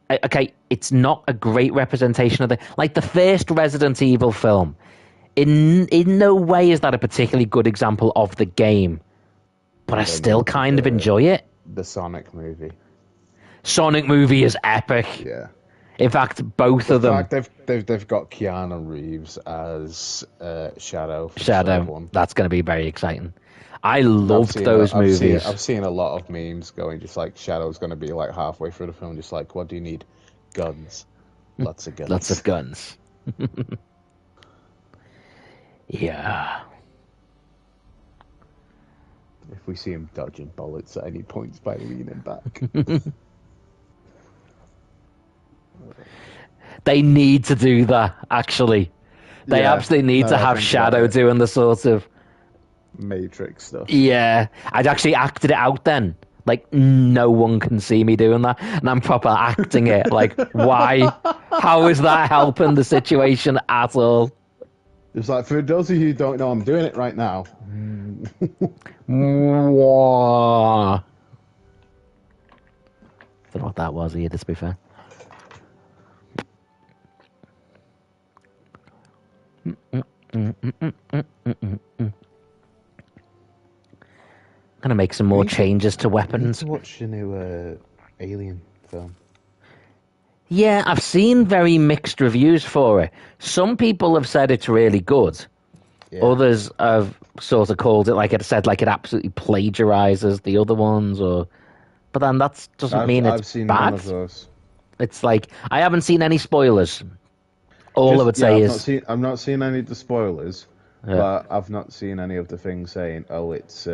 okay, it's not a great representation of like the first Resident Evil film. In no way is that a particularly good example of the game, but I still kind of enjoy it. The Sonic movie. Sonic movie is epic. Yeah. In fact, both of them. In fact, they've got Keanu Reeves as Shadow. Shadow. That's going to be very exciting. I loved those movies. I've seen a lot of memes going just like Shadow's going to be like halfway through the film, just like, what do you need? Guns. Lots of guns. Lots of guns. Yeah. if we see him dodging bullets at any points by leaning back. They need to do that, actually. They Yeah, absolutely need now to that I have think Shadow about it. doing the sort of... Matrix stuff. Yeah, I'd actually acted it out then. Like, no one can see me doing that. And I'm proper acting it. Like, why? How is that helping the situation at all? It's like, for those of you who don't know, I'm doing it right now. Whoa. Don't know what that was either, to be fair. Gonna make some more changes to I need weapons. to watch the new Alien film. Yeah, I've seen very mixed reviews for it. Some people have said it's really good. Yeah. Others have sort of called it, like it said, like it absolutely plagiarizes the other ones, or. But then that doesn't mean it's I've seen bad. none of those. It's like I haven't seen any spoilers. All I would say is I've not seen any of the spoilers, Yeah. but I've not seen any of the things saying, "Oh, it's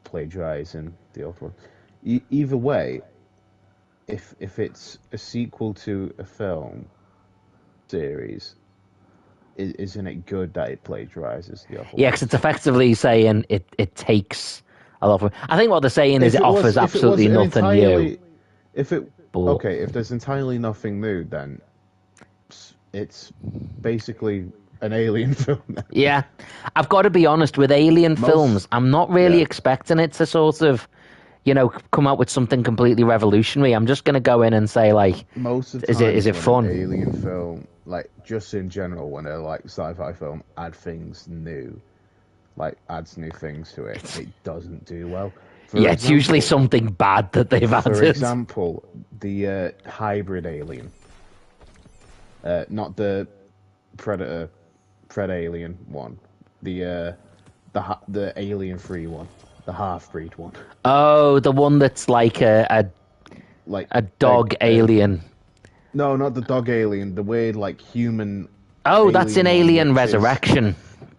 plagiarizing the other one." Either way, if it's a sequel to a film series, isn't it good that it plagiarizes the other one? yeah, because it's effectively saying it takes a lot of. I think what they're saying is it offers absolutely nothing new. If there's entirely nothing new, then it's basically an Alien film. Yeah, I've got to be honest with Alien films. I'm not really expecting it to sort of, come out with something completely revolutionary. I'm just going to go in and say like, Most of the is time, it fun? An Alien film, like just in general, when a like sci-fi film add things new, like adds new things to it, it doesn't do well. It's usually something bad that they've added. For example, the hybrid Alien, not the Predator Alien one, the Alien free one, the half-breed one. Oh, the one that's like a dog alien. No, not the dog alien. The weird like human. Oh, that's in Alien which is- Resurrection.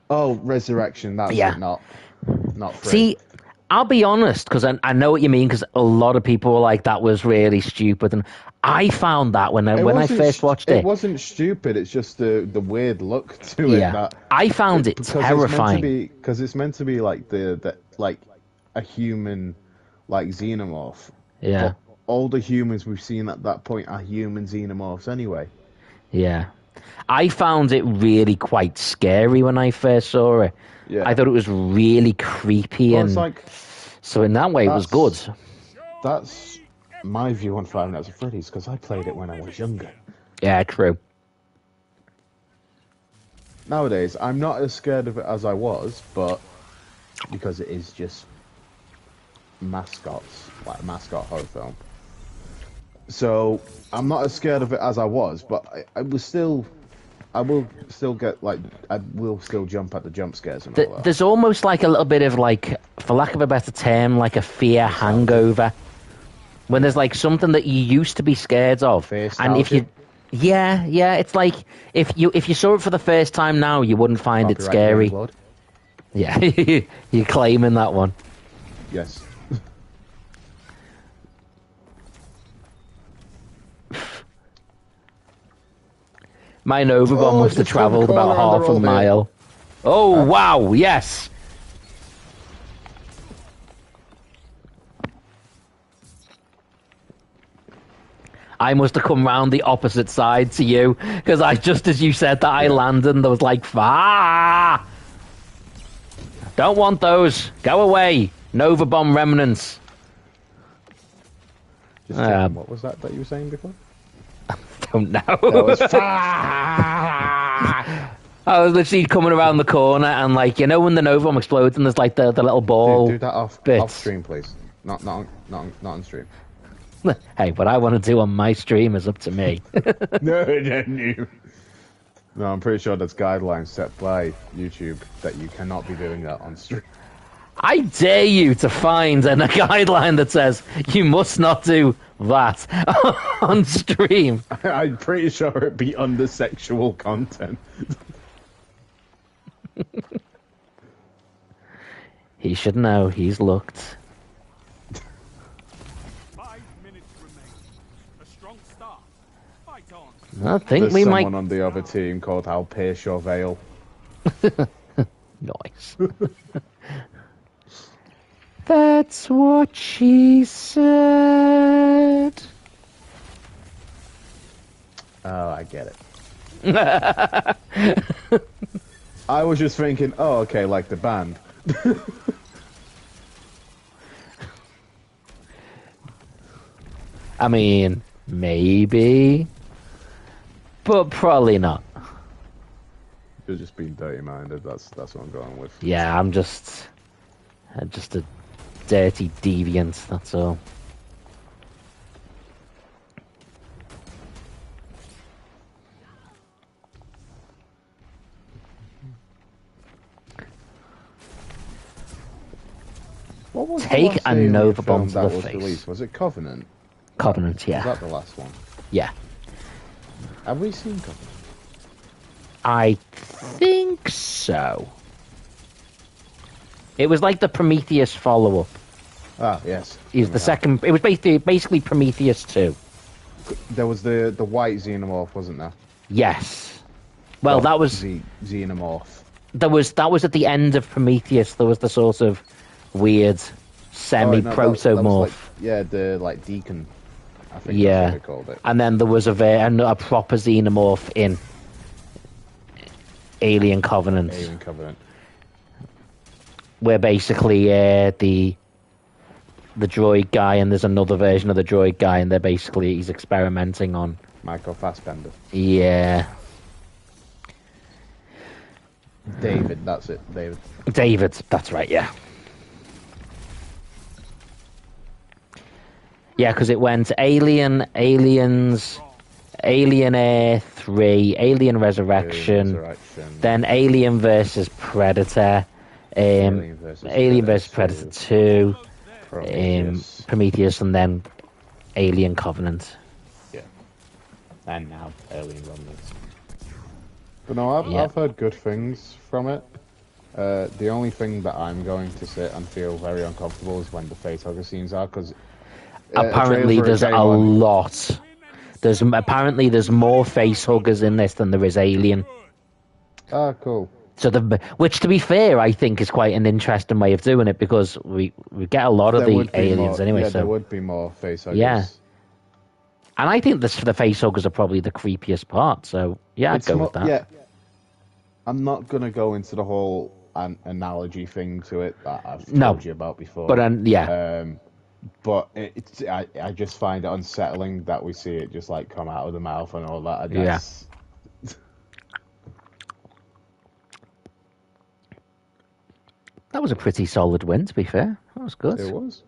Oh, Resurrection. That's Yeah. it. Not free. See, I'll be honest, because I know what you mean, because a lot of people were like, that was really stupid. And I found that when I first watched it. It wasn't stupid. It's just the weird look to it. Yeah. That I found it terrifying. Because it's meant to be like the like a human, like xenomorph. Yeah. But all the humans we've seen at that point are human xenomorphs anyway. Yeah. I found it really quite scary when I first saw it. Yeah. I thought it was really creepy, Well, and it's like, so in that way it was good. that's my view on Five Nights at Freddy's, because I played it when I was younger. Yeah, true. Nowadays, I'm not as scared of it as I was, but because it is just mascots, like a mascot horror film. So I'm not as scared of it as I was, but I will still get like, I will still jump at the jump scares and all that. There's almost like a little bit of like, for lack of a better term, like a fear hangover. When there's like something that you used to be scared of, and if you, yeah, it's like if you saw it for the first time now, you wouldn't find it scary. Yeah, you're claiming that one. Yes. My Nova bomb must have just turned the travelled about corner and half they're a all mile. Oh, wow, yes. I must have come round the opposite side to you, because just as you said that, I landed and there was like, ah! Don't want those. Go away. Nova bomb remnants. Just checking, what was that you were saying before? Don't know. That was I was literally coming around the corner and like, when the Nova bomb explodes and there's like the little ball. Do that off stream, please. Not on stream. Hey, what I want to do on my stream is up to me. No, I'm pretty sure that's guidelines set by YouTube that you cannot be doing that on stream. I dare you to find a guideline that says you must not do that on stream. I'm pretty sure it'd be under sexual content. He should know. He's looked. 5 minutes remain. A strong start. Fight on. I think There's we someone might. on the other team called I'll pierce your veil. Nice. That's what she said. Oh, I get it. I was just thinking, oh, okay, like the band. I mean, maybe, but probably not. You're just being dirty-minded. That's what I'm going with. Yeah, I'm just a dirty deviant. That's all. What was the Take last a Alien Nova film bomb to that the was face. released? Was it Covenant? Covenant, Was yeah, that the last one? yeah. Have we seen Covenant? I think so. It was like the Prometheus follow-up. Ah, yes. Is the second? It was basically Prometheus 2. There was the white xenomorph, wasn't there? Yes. Well, that was xenomorph. that was at the end of Prometheus. There was the sort of weird semi-protomorph. That was the Deacon. I think Yeah. that's what they called it. And then there was a proper xenomorph in Alien Covenant, Alien Covenant. where basically the droid guy and there's another version of the droid guy, and he's experimenting on. Michael Fassbender. Yeah. David, that's it. David. David, that's right, yeah. Yeah, because it went Aliens, Alien Air 3, Alien Resurrection, then Alien versus Predator, Alien versus Predator 2, Prometheus, and then Alien Covenant. Yeah. And now Alien Remnants. But no, I've heard good things from it. The only thing that I'm going to sit and feel very uncomfortable is when the facehugger scenes are, because apparently there's a lot. There's more facehuggers in this than there is Alien. Ah, cool. So which, to be fair, I think is quite an interesting way of doing it, because we get a lot of the aliens anyway. Yeah, so there would be more facehuggers. Yeah. And I think the facehuggers are probably the creepiest part. So yeah, I'd go with that. Yeah. I'm not gonna go into the whole analogy thing to it that I've told you about before. But but I just find it unsettling that we see it just like come out of the mouth and all that. Yeah. That was a pretty solid win, to be fair. That was good. It was.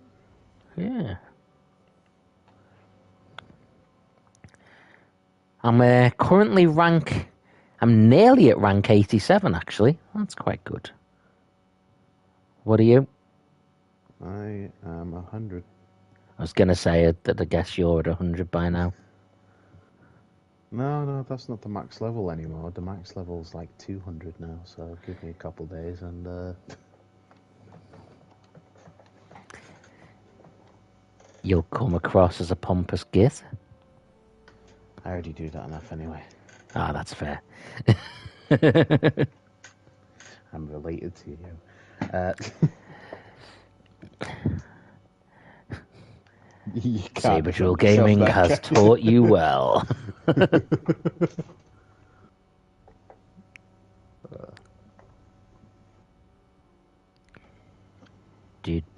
Yeah. I'm currently I'm nearly at rank 87, actually. That's quite good. What are you? I am 100. I was going to say that I guess you're at 100 by now. No, that's not the max level anymore. The max level's like 200 now, so give me a couple days and... You'll come across as a pompous git. I already do that enough anyway. Ah, that's fair. I'm related to you. Saberduelgaming has taught you well.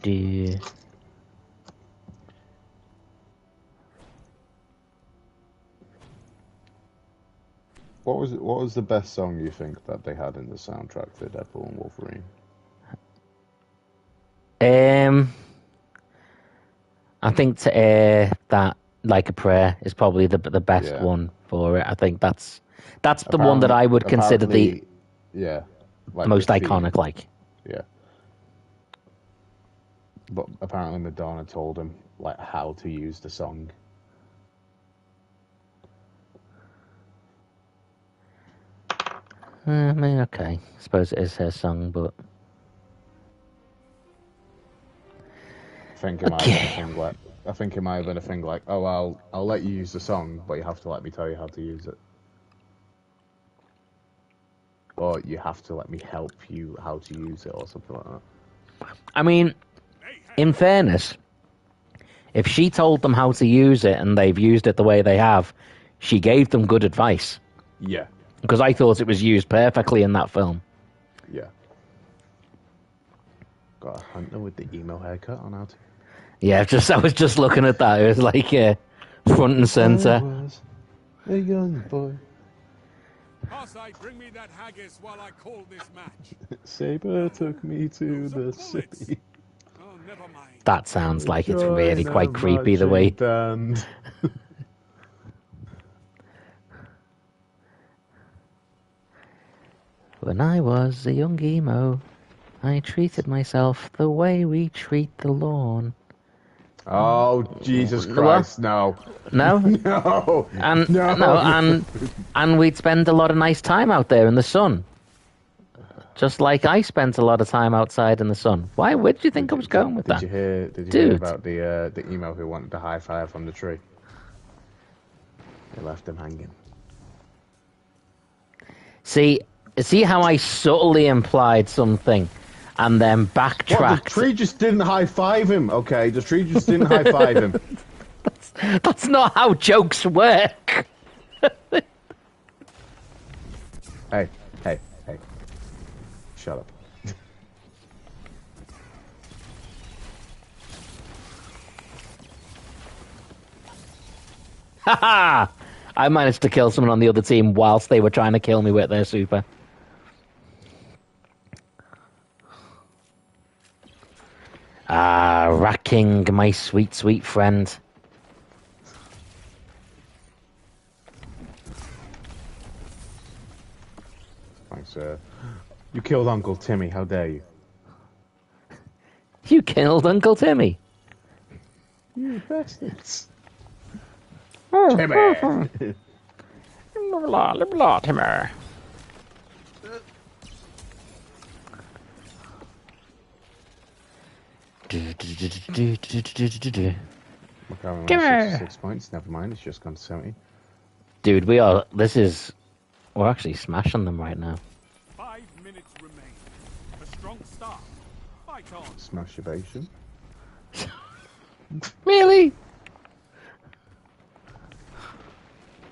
Do. What was the best song you think that they had in the soundtrack for Deadpool and Wolverine? I think to air that Like a Prayer is probably the best one for it. I think that's the one that I would consider the most iconic. Like, yeah. But apparently Madonna told him like how to use the song. I mean, okay. I suppose it is her song, but think it might have been a thing like. I think it might have been a thing like, oh, I'll let you use the song, but you have to let me tell you how to use it. Or you have to let me help you how to use it, or something like that. I mean, in fairness, if she told them how to use it and they've used it the way they have, she gave them good advice. Yeah. Because I thought it was used perfectly in that film. Yeah. Got a hunter with the emo haircut on out. Yeah, I was just looking at that. It was like front and center. I was a young boy. Parsai, bring me that haggis while I call this match. Saber took me to the city. Oh, never mind. That sounds like it's really quite creepy the way. Band. When I was a young emo, I treated myself the way we treat the lawn. Oh, Jesus Christ, no. No? No. And No. and we'd spend a lot of nice time out there in the sun. Just like I spent a lot of time outside in the sun. Why? Where did you think I was going with that? Did you hear about the emo who wanted the high five from the tree? They left him hanging. See how I subtly implied something and then backtracked? The tree just didn't high five him, okay? The tree just didn't high five him. That's not how jokes work. Hey. Shut up. Haha! I managed to kill someone on the other team whilst they were trying to kill me with their super. Ah, Rat King, my sweet, sweet friend. Thanks, sir. You killed Uncle Timmy, how dare you? You killed Uncle Timmy. You bastards. Timmy! Timmy! Okay, 6 points, never mind, it's just gone to 70. Dude, we're actually smashing them right now. 5 minutes remain. A strong start. Fight on. Smashibation. Really?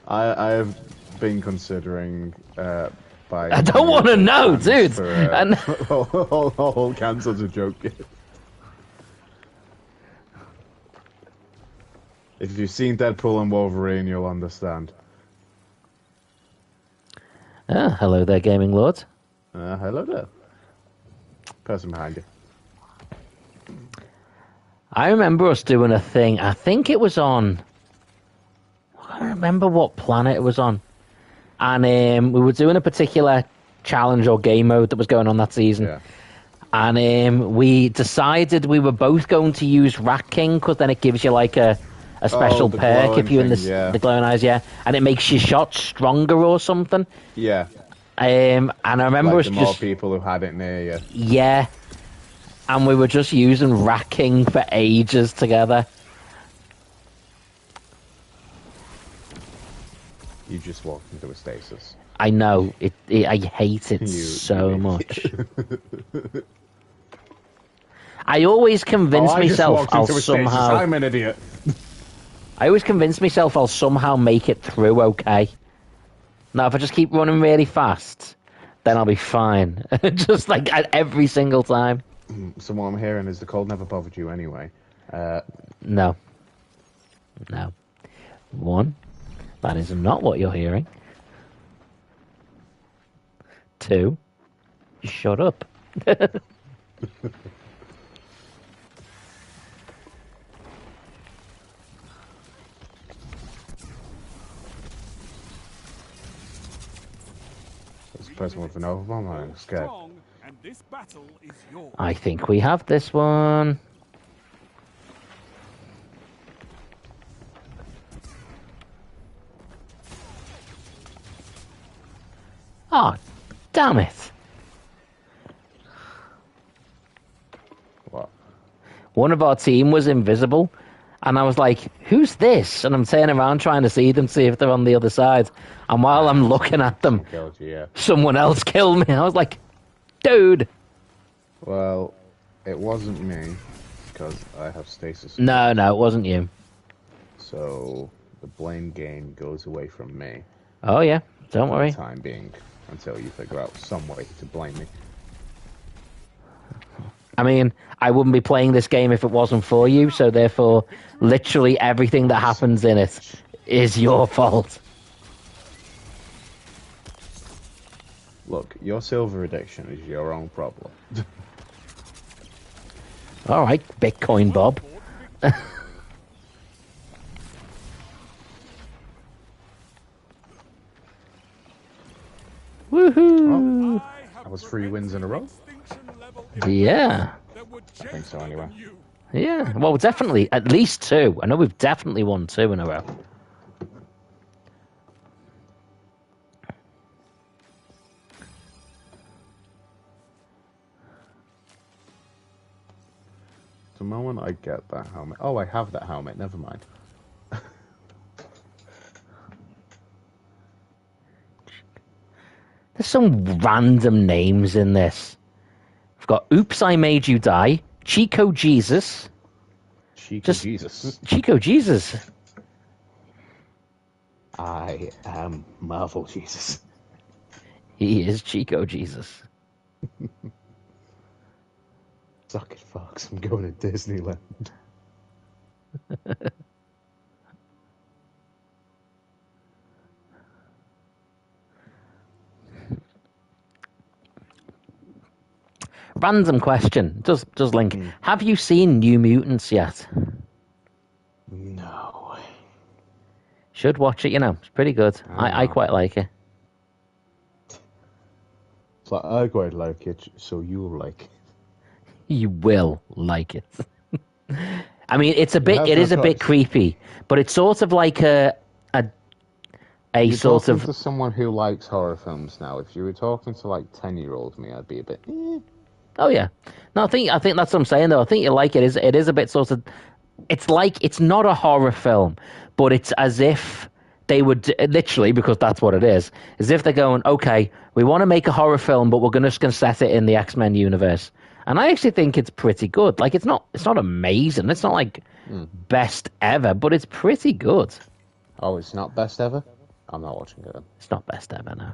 I have been considering buying. I don't want to know, dude. For, whole cancels a joke. If you've seen Deadpool and Wolverine, you'll understand. Hello there, gaming lord. Hello there. Person behind you. I remember us doing a thing. I think it was on. I can't remember what planet it was on. And we were doing a particular challenge or game mode that was going on that season. Yeah. And we decided we were both going to use Rat King because then it gives you like a special perk if you're in the glowing eyes, yeah. And it makes your shot stronger or something. Yeah. And I remember like us more people who had it near you. Yeah. And we were just using Rat King for ages together. You just walked into a stasis. I know. I hate it so much. I always convince myself I'll somehow... I'm an idiot. I always convince myself I'll somehow make it through okay. Now, if I just keep running really fast, then I'll be fine. Just like every single time. So what I'm hearing is the cold never bothered you anyway. No. One, that is not what you're hearing. Two, shut up. This person with an overbomb, I'm scared. And this battle is yours. I think we have this one. Oh, damn it. What? one of our team was invisible, and I was like, "Who's this?" And I'm turning around trying to see them, see if they're on the other side. And while I'm looking at them, Killed you, yeah. someone else killed me. I was like, "Dude." Well, it wasn't me, because I have stasis. No, it wasn't you. So the blame game goes away from me. Oh yeah, don't For worry. the time being, until you figure out some way to blame me. I mean, I wouldn't be playing this game if it wasn't for you, so therefore, literally everything that happens in it is your fault. Look, your silver addiction is your own problem. All right, Bitcoin Bob. Woohoo! That was 3 wins in a row? Yeah. I think so, anyway. Yeah. Well, definitely, at least 2. I know we've definitely won 2 in a row. The moment I get that helmet... Oh, I have that helmet, never mind. There's some random names in this. We've got Oops, I Made You Die, Chico Jesus. Jesus. Chico Jesus. I am Marvel Jesus. He is Chico Jesus. Suck it, Fox. I'm going to Disneyland. Random question. Does link. Have you seen New Mutants yet? No. Should watch it, you know. It's pretty good. I quite like it. It's like, I quite like it, so you'll like it. You will like it. I mean, it is a bit creepy, but it's sort of like a You're sort talking of... to someone who likes horror films now. If you were talking to like 10-year-old me, I'd be a bit. Oh yeah, no, I think that's what I'm saying though. I think you like it. It is a bit sort of. It's like it's not a horror film, but it's as if they would literally, because that's what it is. As if they're going, okay, we want to make a horror film, but we're just going to set it in the X-Men universe. And I actually think it's pretty good. Like it's not amazing. It's not like best ever, but it's pretty good. Oh, it's not best ever? I'm not watching it then. It's not best ever, no.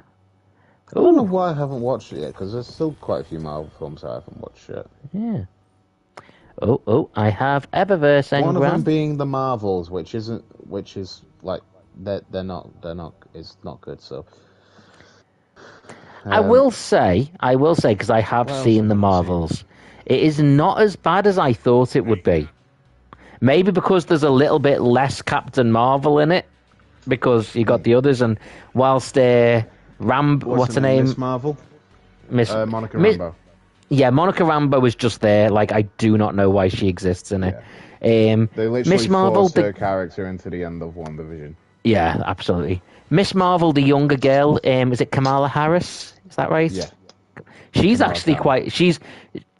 I don't know why I haven't watched it yet, because there's still quite a few Marvel films I haven't watched yet. Yeah. Oh, I have Eververse Engram. One of them being the Marvels, which is like they're not it's not good. So I will say because I have seen the Marvels, it is not as bad as I thought it would be. Maybe because there's a little bit less Captain Marvel in it, because you got the others, and whilst what's her name? Miss Marvel? Monica Miss- Rambeau. Yeah, Monica Rambeau is just there. Like, I do not know why she exists in it. Yeah. They literally Miss Marvel, forced her character into the end of WandaVision. Yeah, absolutely. Miss Marvel, the younger girl, is it Kamala Harris? Is that right? Yeah. She's Kamala actually Harris.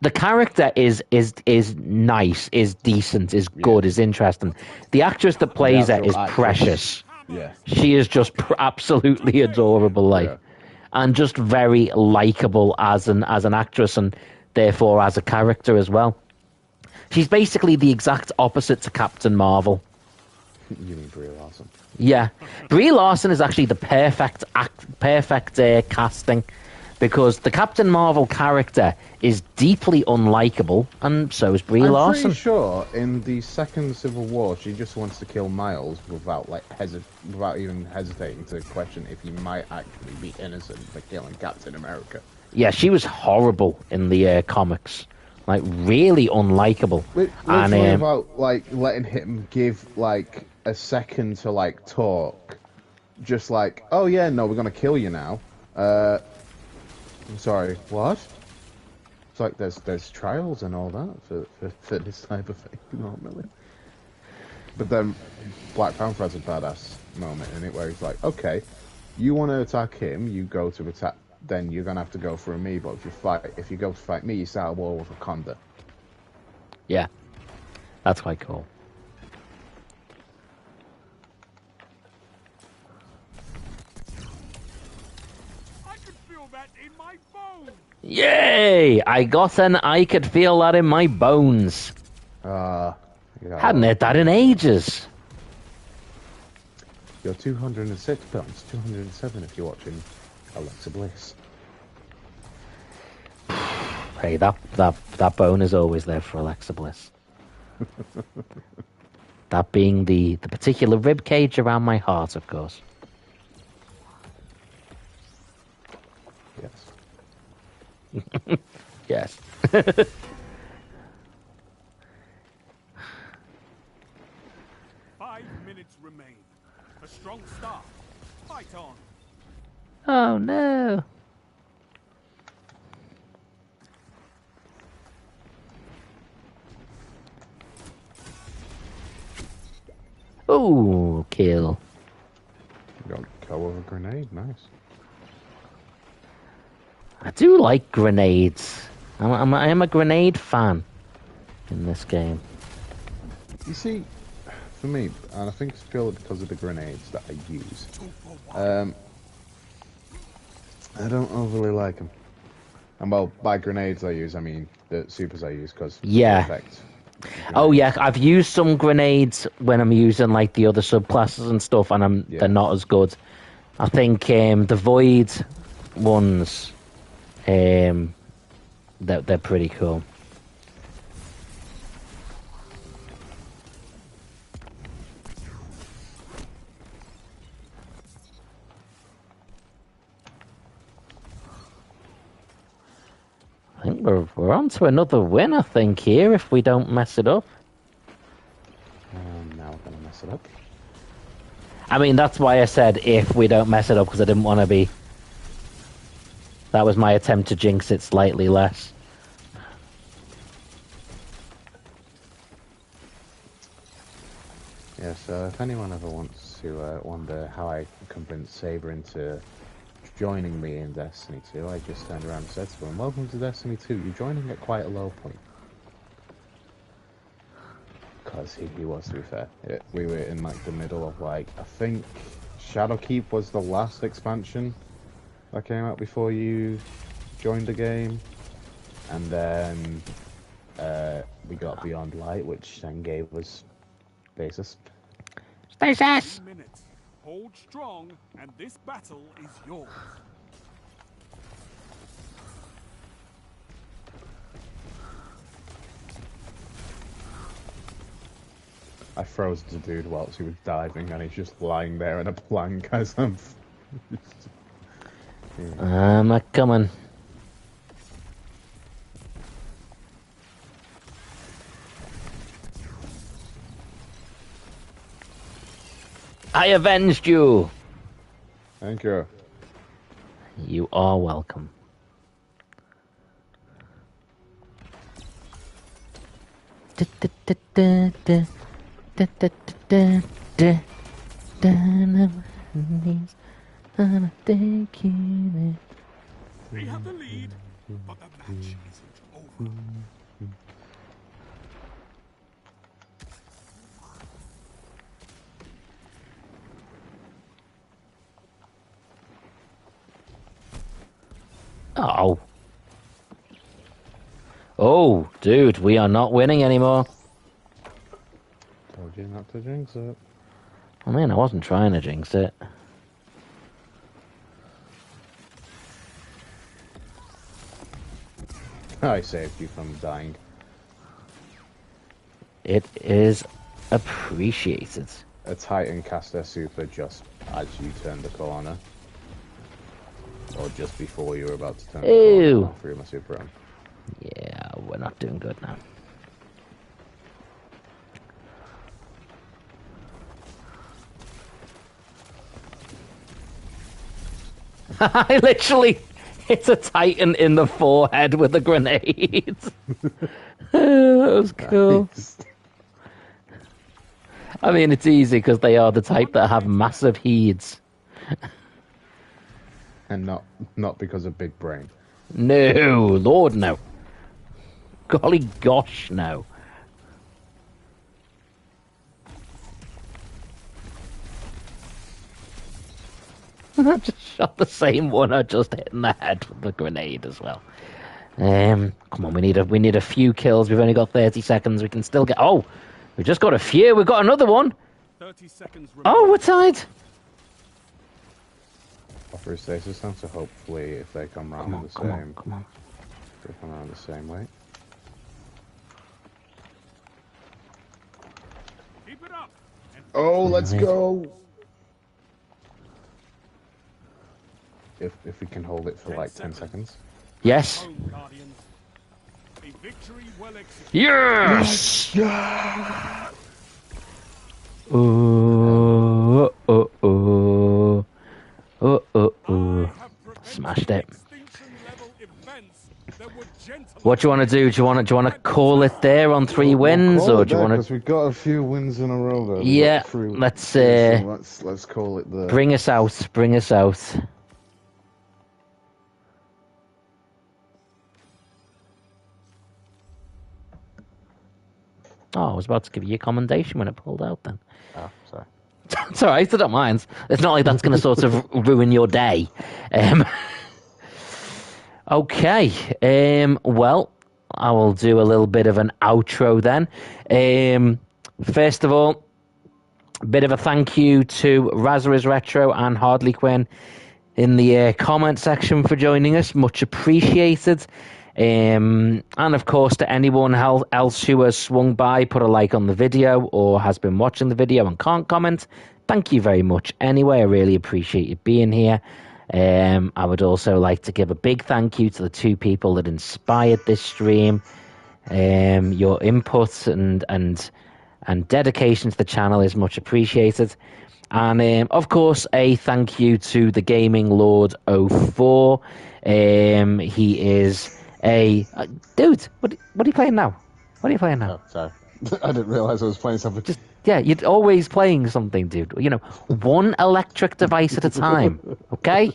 the character is nice, is decent, is good, is interesting. The actress that plays her is precious. Yeah. She is just absolutely adorable, and just very likable as an actress, and therefore as a character as well. She's basically the exact opposite to Captain Marvel. You mean Brie Larson? Yeah, Brie Larson is actually the perfect casting, because the Captain Marvel character is deeply unlikable, and so is Brie Larson. I'm pretty sure in the second Civil War, she just wants to kill Miles without even hesitating to question if he might actually be innocent for killing Captain America. Yeah, she was horrible in the comics, like really unlikable. Literally about like letting him give like a second to like talk, just like, oh yeah, no, we're gonna kill you now. I'm sorry, what? It's like there's trials and all that for this type of thing normally. But then Black Panther has a badass moment in it where he's like, okay, you want to attack him, you go to attack, then you're gonna have to go through me. But if you go to fight me, you start a war with Wakanda. Yeah. That's quite cool. I could feel that in my bones. Yay! I got an I could feel that in my bones. Yeah, Hadn't heard that in ages. You're 206 pounds, 207 if you're watching Alexa Bliss. Hey, that bone is always there for Alexa Bliss. That being the particular rib cage around my heart, of course. Yes. Yes. 5 minutes remain. A strong start. Fight on. Oh no. Ooh, kill. You got go with a grenade, nice. I do like grenades. I am a grenade fan in this game. You see, for me, and I think it's purely because of the grenades that I use, I don't overly like them. And well, by grenades I use, I mean the supers I use, because Yeah. effect. Oh yeah, I've used some grenades when I'm using like the other subclasses and stuff, and they're not as good. I think the void ones, they're pretty cool. I think we're on to another win, I think, here, if we don't mess it up. Now we're gonna mess it up. I mean, that's why I said if we don't mess it up, because I didn't want to be... That was my attempt to jinx it slightly less. Yeah, so if anyone ever wants to wonder how I convinced Saber into joining me in Destiny 2, I just turned around and said to him, "Welcome to Destiny 2, you're joining at quite a low point." Because he was, to be fair. We were in like the middle of like, I think Shadowkeep was the last expansion that came out before you joined the game. And then we got Beyond Light, which then gave us Basis. Stasis! 10 minutes. Hold strong, and this battle is yours. I froze the dude whilst he was diving, and he's just lying there in a plank as I'm... I'm not coming. I avenged you! Thank you. You are welcome. We have the lead, but the match isn't over. Oh. Oh, dude, we are not winning anymore. Told you not to jinx it. I mean, I wasn't trying to jinx it. I saved you from dying. It is appreciated. A Titan cast their super just as you turned the corner. Or just before you were about to turn the Ew. corner. I threw my super on. Yeah, we're not doing good now. I literally hit a Titan in the forehead with a grenade. That was cool. Nice. I mean, it's easy because they are the type that have massive heads. And not because of big brain. No, Lord, no. Golly gosh, no. I just shot the same one I just hit in the head with the grenade as well. Come on, we need a few kills. We've only got 30 seconds. We can still get... Oh, we just got a few. We've got another one. 30 seconds Oh, remaining. we're tied. Offer a stasis down, so hopefully if they come round Come on. they come around the same way. Keep it up. And Oh, let's go! If we can hold it for 10 like 10 seconds. seconds. Yes. home, Guardians. A victory well executed. Yes! Yeah! Oh. I have prevented Smashed it. extinction-level events that would gently- What do you want to do? Do you want to call it there on 3 wins, or do you want Because to we've got a few wins in a row there. Yeah, let's let's call it the... bring us out? Bring us out. Oh, I was about to give you a commendation when it pulled out then. Oh, sorry. It's alright, I don't mind. It's not like that's going to sort of ruin your day. Okay, well, I will do a little bit of an outro then. First of all, a bit of a thank you to Razor's Retro and Hardly Quinn in the comment section for joining us. Much appreciated. And of course, to anyone else who has swung by, put a like on the video, or has been watching the video and can't comment, thank you very much. Anyway, I really appreciate you being here. I would also like to give a big thank you to the 2 people that inspired this stream. Your input and dedication to the channel is much appreciated. And of course, a thank you to the Gaming Lord 04. He is a dude. What are you playing now? What are you playing now? Oh, sorry. I didn't realise I was playing something. Yeah, you're always playing something, dude. You know, one electric device at a time. Okay?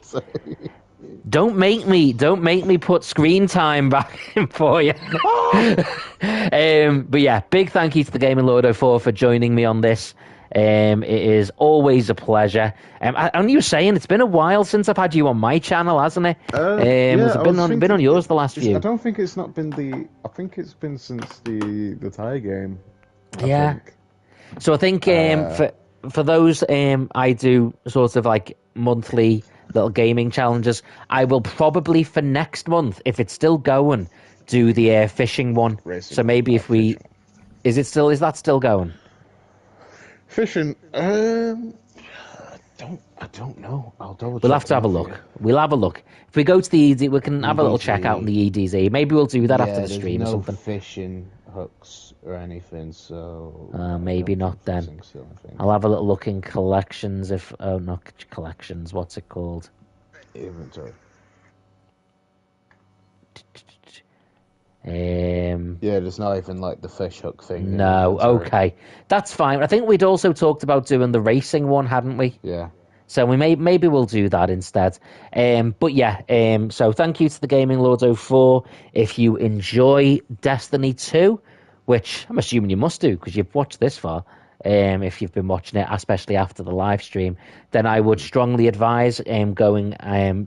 Don't make me put screen time back in for you. But yeah, big thank you to the Gaming Lord 04 for joining me on this. It is always a pleasure. And you were saying it's been a while since I've had you on my channel, hasn't it? Has it been on yours the last few? I don't think it's not been the... I think it's been since the tie game. I Yeah. think. So I think for those, I do sort of like monthly little gaming challenges. I will probably for next month, if it's still going, do the fishing one. Racing. So maybe if we... Is that still going? Fishing. I don't know. I'll double check. We'll have to have a look. We'll have a look. If we go to the ED, we can have a little check out in the EDZ. Maybe we'll do that after the stream or something. Fishing hooks or anything, so... Maybe not then. I'll have a little look in collections if... Oh, not collections. What's it called? Inventory. Yeah, there's not even like the fish hook thing. No, okay. That's fine. I think we'd also talked about doing the racing one, hadn't we? Yeah. So maybe we'll do that instead. But yeah, so thank you to the Gaming Lord 04. If you enjoy Destiny 2, which I'm assuming you must do because you've watched this far, if you've been watching it, especially after the live stream, then I would strongly advise going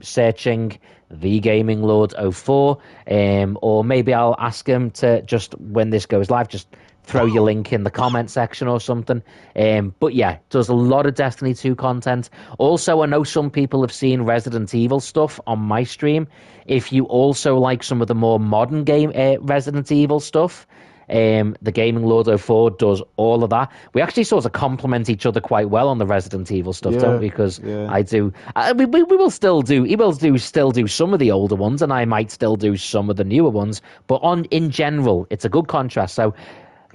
searching the Gaming Lord 04, or maybe I'll ask him to just, when this goes live, just throw your link in the comment section or something. But yeah, does a lot of Destiny 2 content. Also, I know some people have seen Resident Evil stuff on my stream. If you also like some of the more modern game Resident Evil stuff, the Gaming Lord 04 does all of that. We actually sort of complement each other quite well on the Resident Evil stuff, don't we? Because I do. We will still do. He will still do some of the older ones, and I might still do some of the newer ones. But in general, it's a good contrast. So,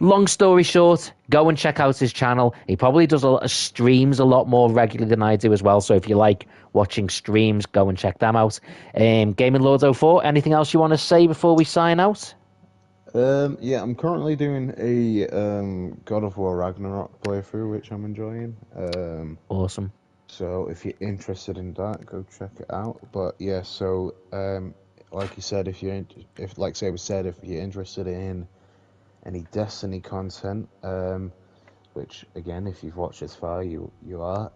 long story short, go and check out his channel. He probably does a lot of streams a lot more regularly than I do as well. So if you like watching streams, go and check them out. Gaming Lord 04. Anything else you want to say before we sign out? Yeah, I'm currently doing a God of War Ragnarok playthrough, which I'm enjoying. Awesome. So if you're interested in that, go check it out. But yeah, so like you said, if you're interested in any Destiny content, which again, if you've watched this far, you are.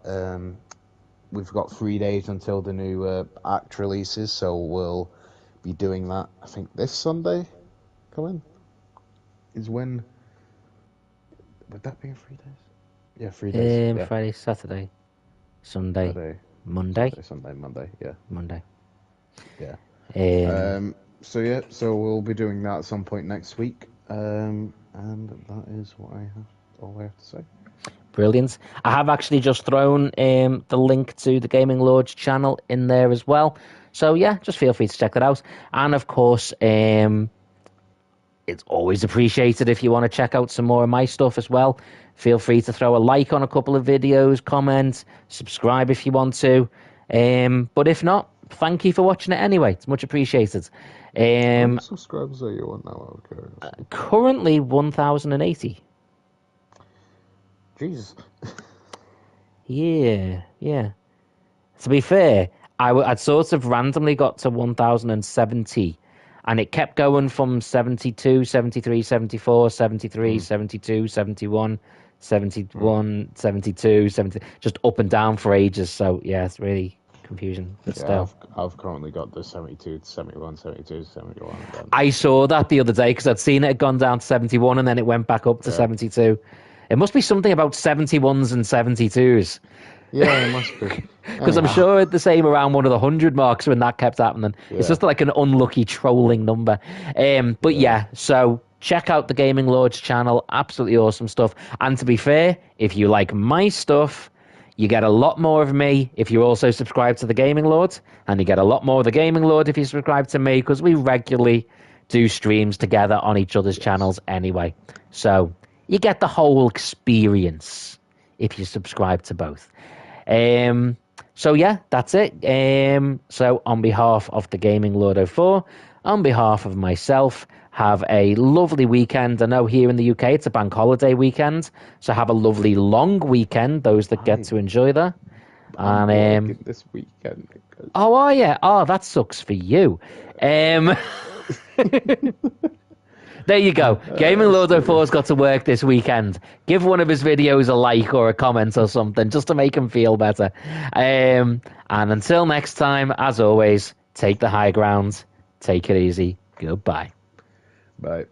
we've got 3 days until the new act releases, so we'll be doing that. I think this Sunday coming is when. Would that be in 3 days? Yeah, 3 days. Yeah. Friday, Saturday, Sunday, Friday, Monday. Saturday, Sunday, Monday. Yeah. Monday. Yeah. Um, So we'll be doing that at some point next week. And that is all I have to say. Brilliant. I have actually just thrown the link to the Gaming Lords channel in there as well. So yeah, just feel free to check that out. And of course, it's always appreciated if you want to check out some more of my stuff as well. Feel free to throw a like on a couple of videos, comment, subscribe if you want to. But if not, thank you for watching it anyway. It's much appreciated. How many subscribers are you on now? Currently 1,080. Jesus. Yeah. To be fair, I'd sort of randomly got to 1,070, and it kept going from 72, 73, 74, 73, 72, 71, 71, 72, 70, just up and down for ages. So yeah, it's really confusing. But still. I've currently got the 72 to 71, 72 to 71 again. I saw that the other day because I'd seen it had gone down to 71 and then it went back up to 72. It must be something about 71s and 72s. Yeah, it must be. Because I'm sure the same around one of the 100 marks when that kept happening. Yeah. It's just like an unlucky trolling number. But yeah, so check out the Gaming Lords channel. Absolutely awesome stuff. And to be fair, if you like my stuff, you get a lot more of me if you also subscribe to the Gaming Lord. And you get a lot more of the Gaming Lord if you subscribe to me, because we regularly do streams together on each other's channels anyway. So you get the whole experience if you subscribe to both. So yeah, that's it. So on behalf of the Gaming Lord 04, on behalf of myself, have a lovely weekend. I know here in the UK it's a bank holiday weekend, so have a lovely long weekend, those that get to enjoy that. And this weekend. Oh, are you? Oh, that sucks for you. There you go. Gaming Lord 04's got to work this weekend. Give one of his videos a like or a comment or something, just to make him feel better. And until next time, as always, take the high ground. Take it easy. Goodbye. Bye.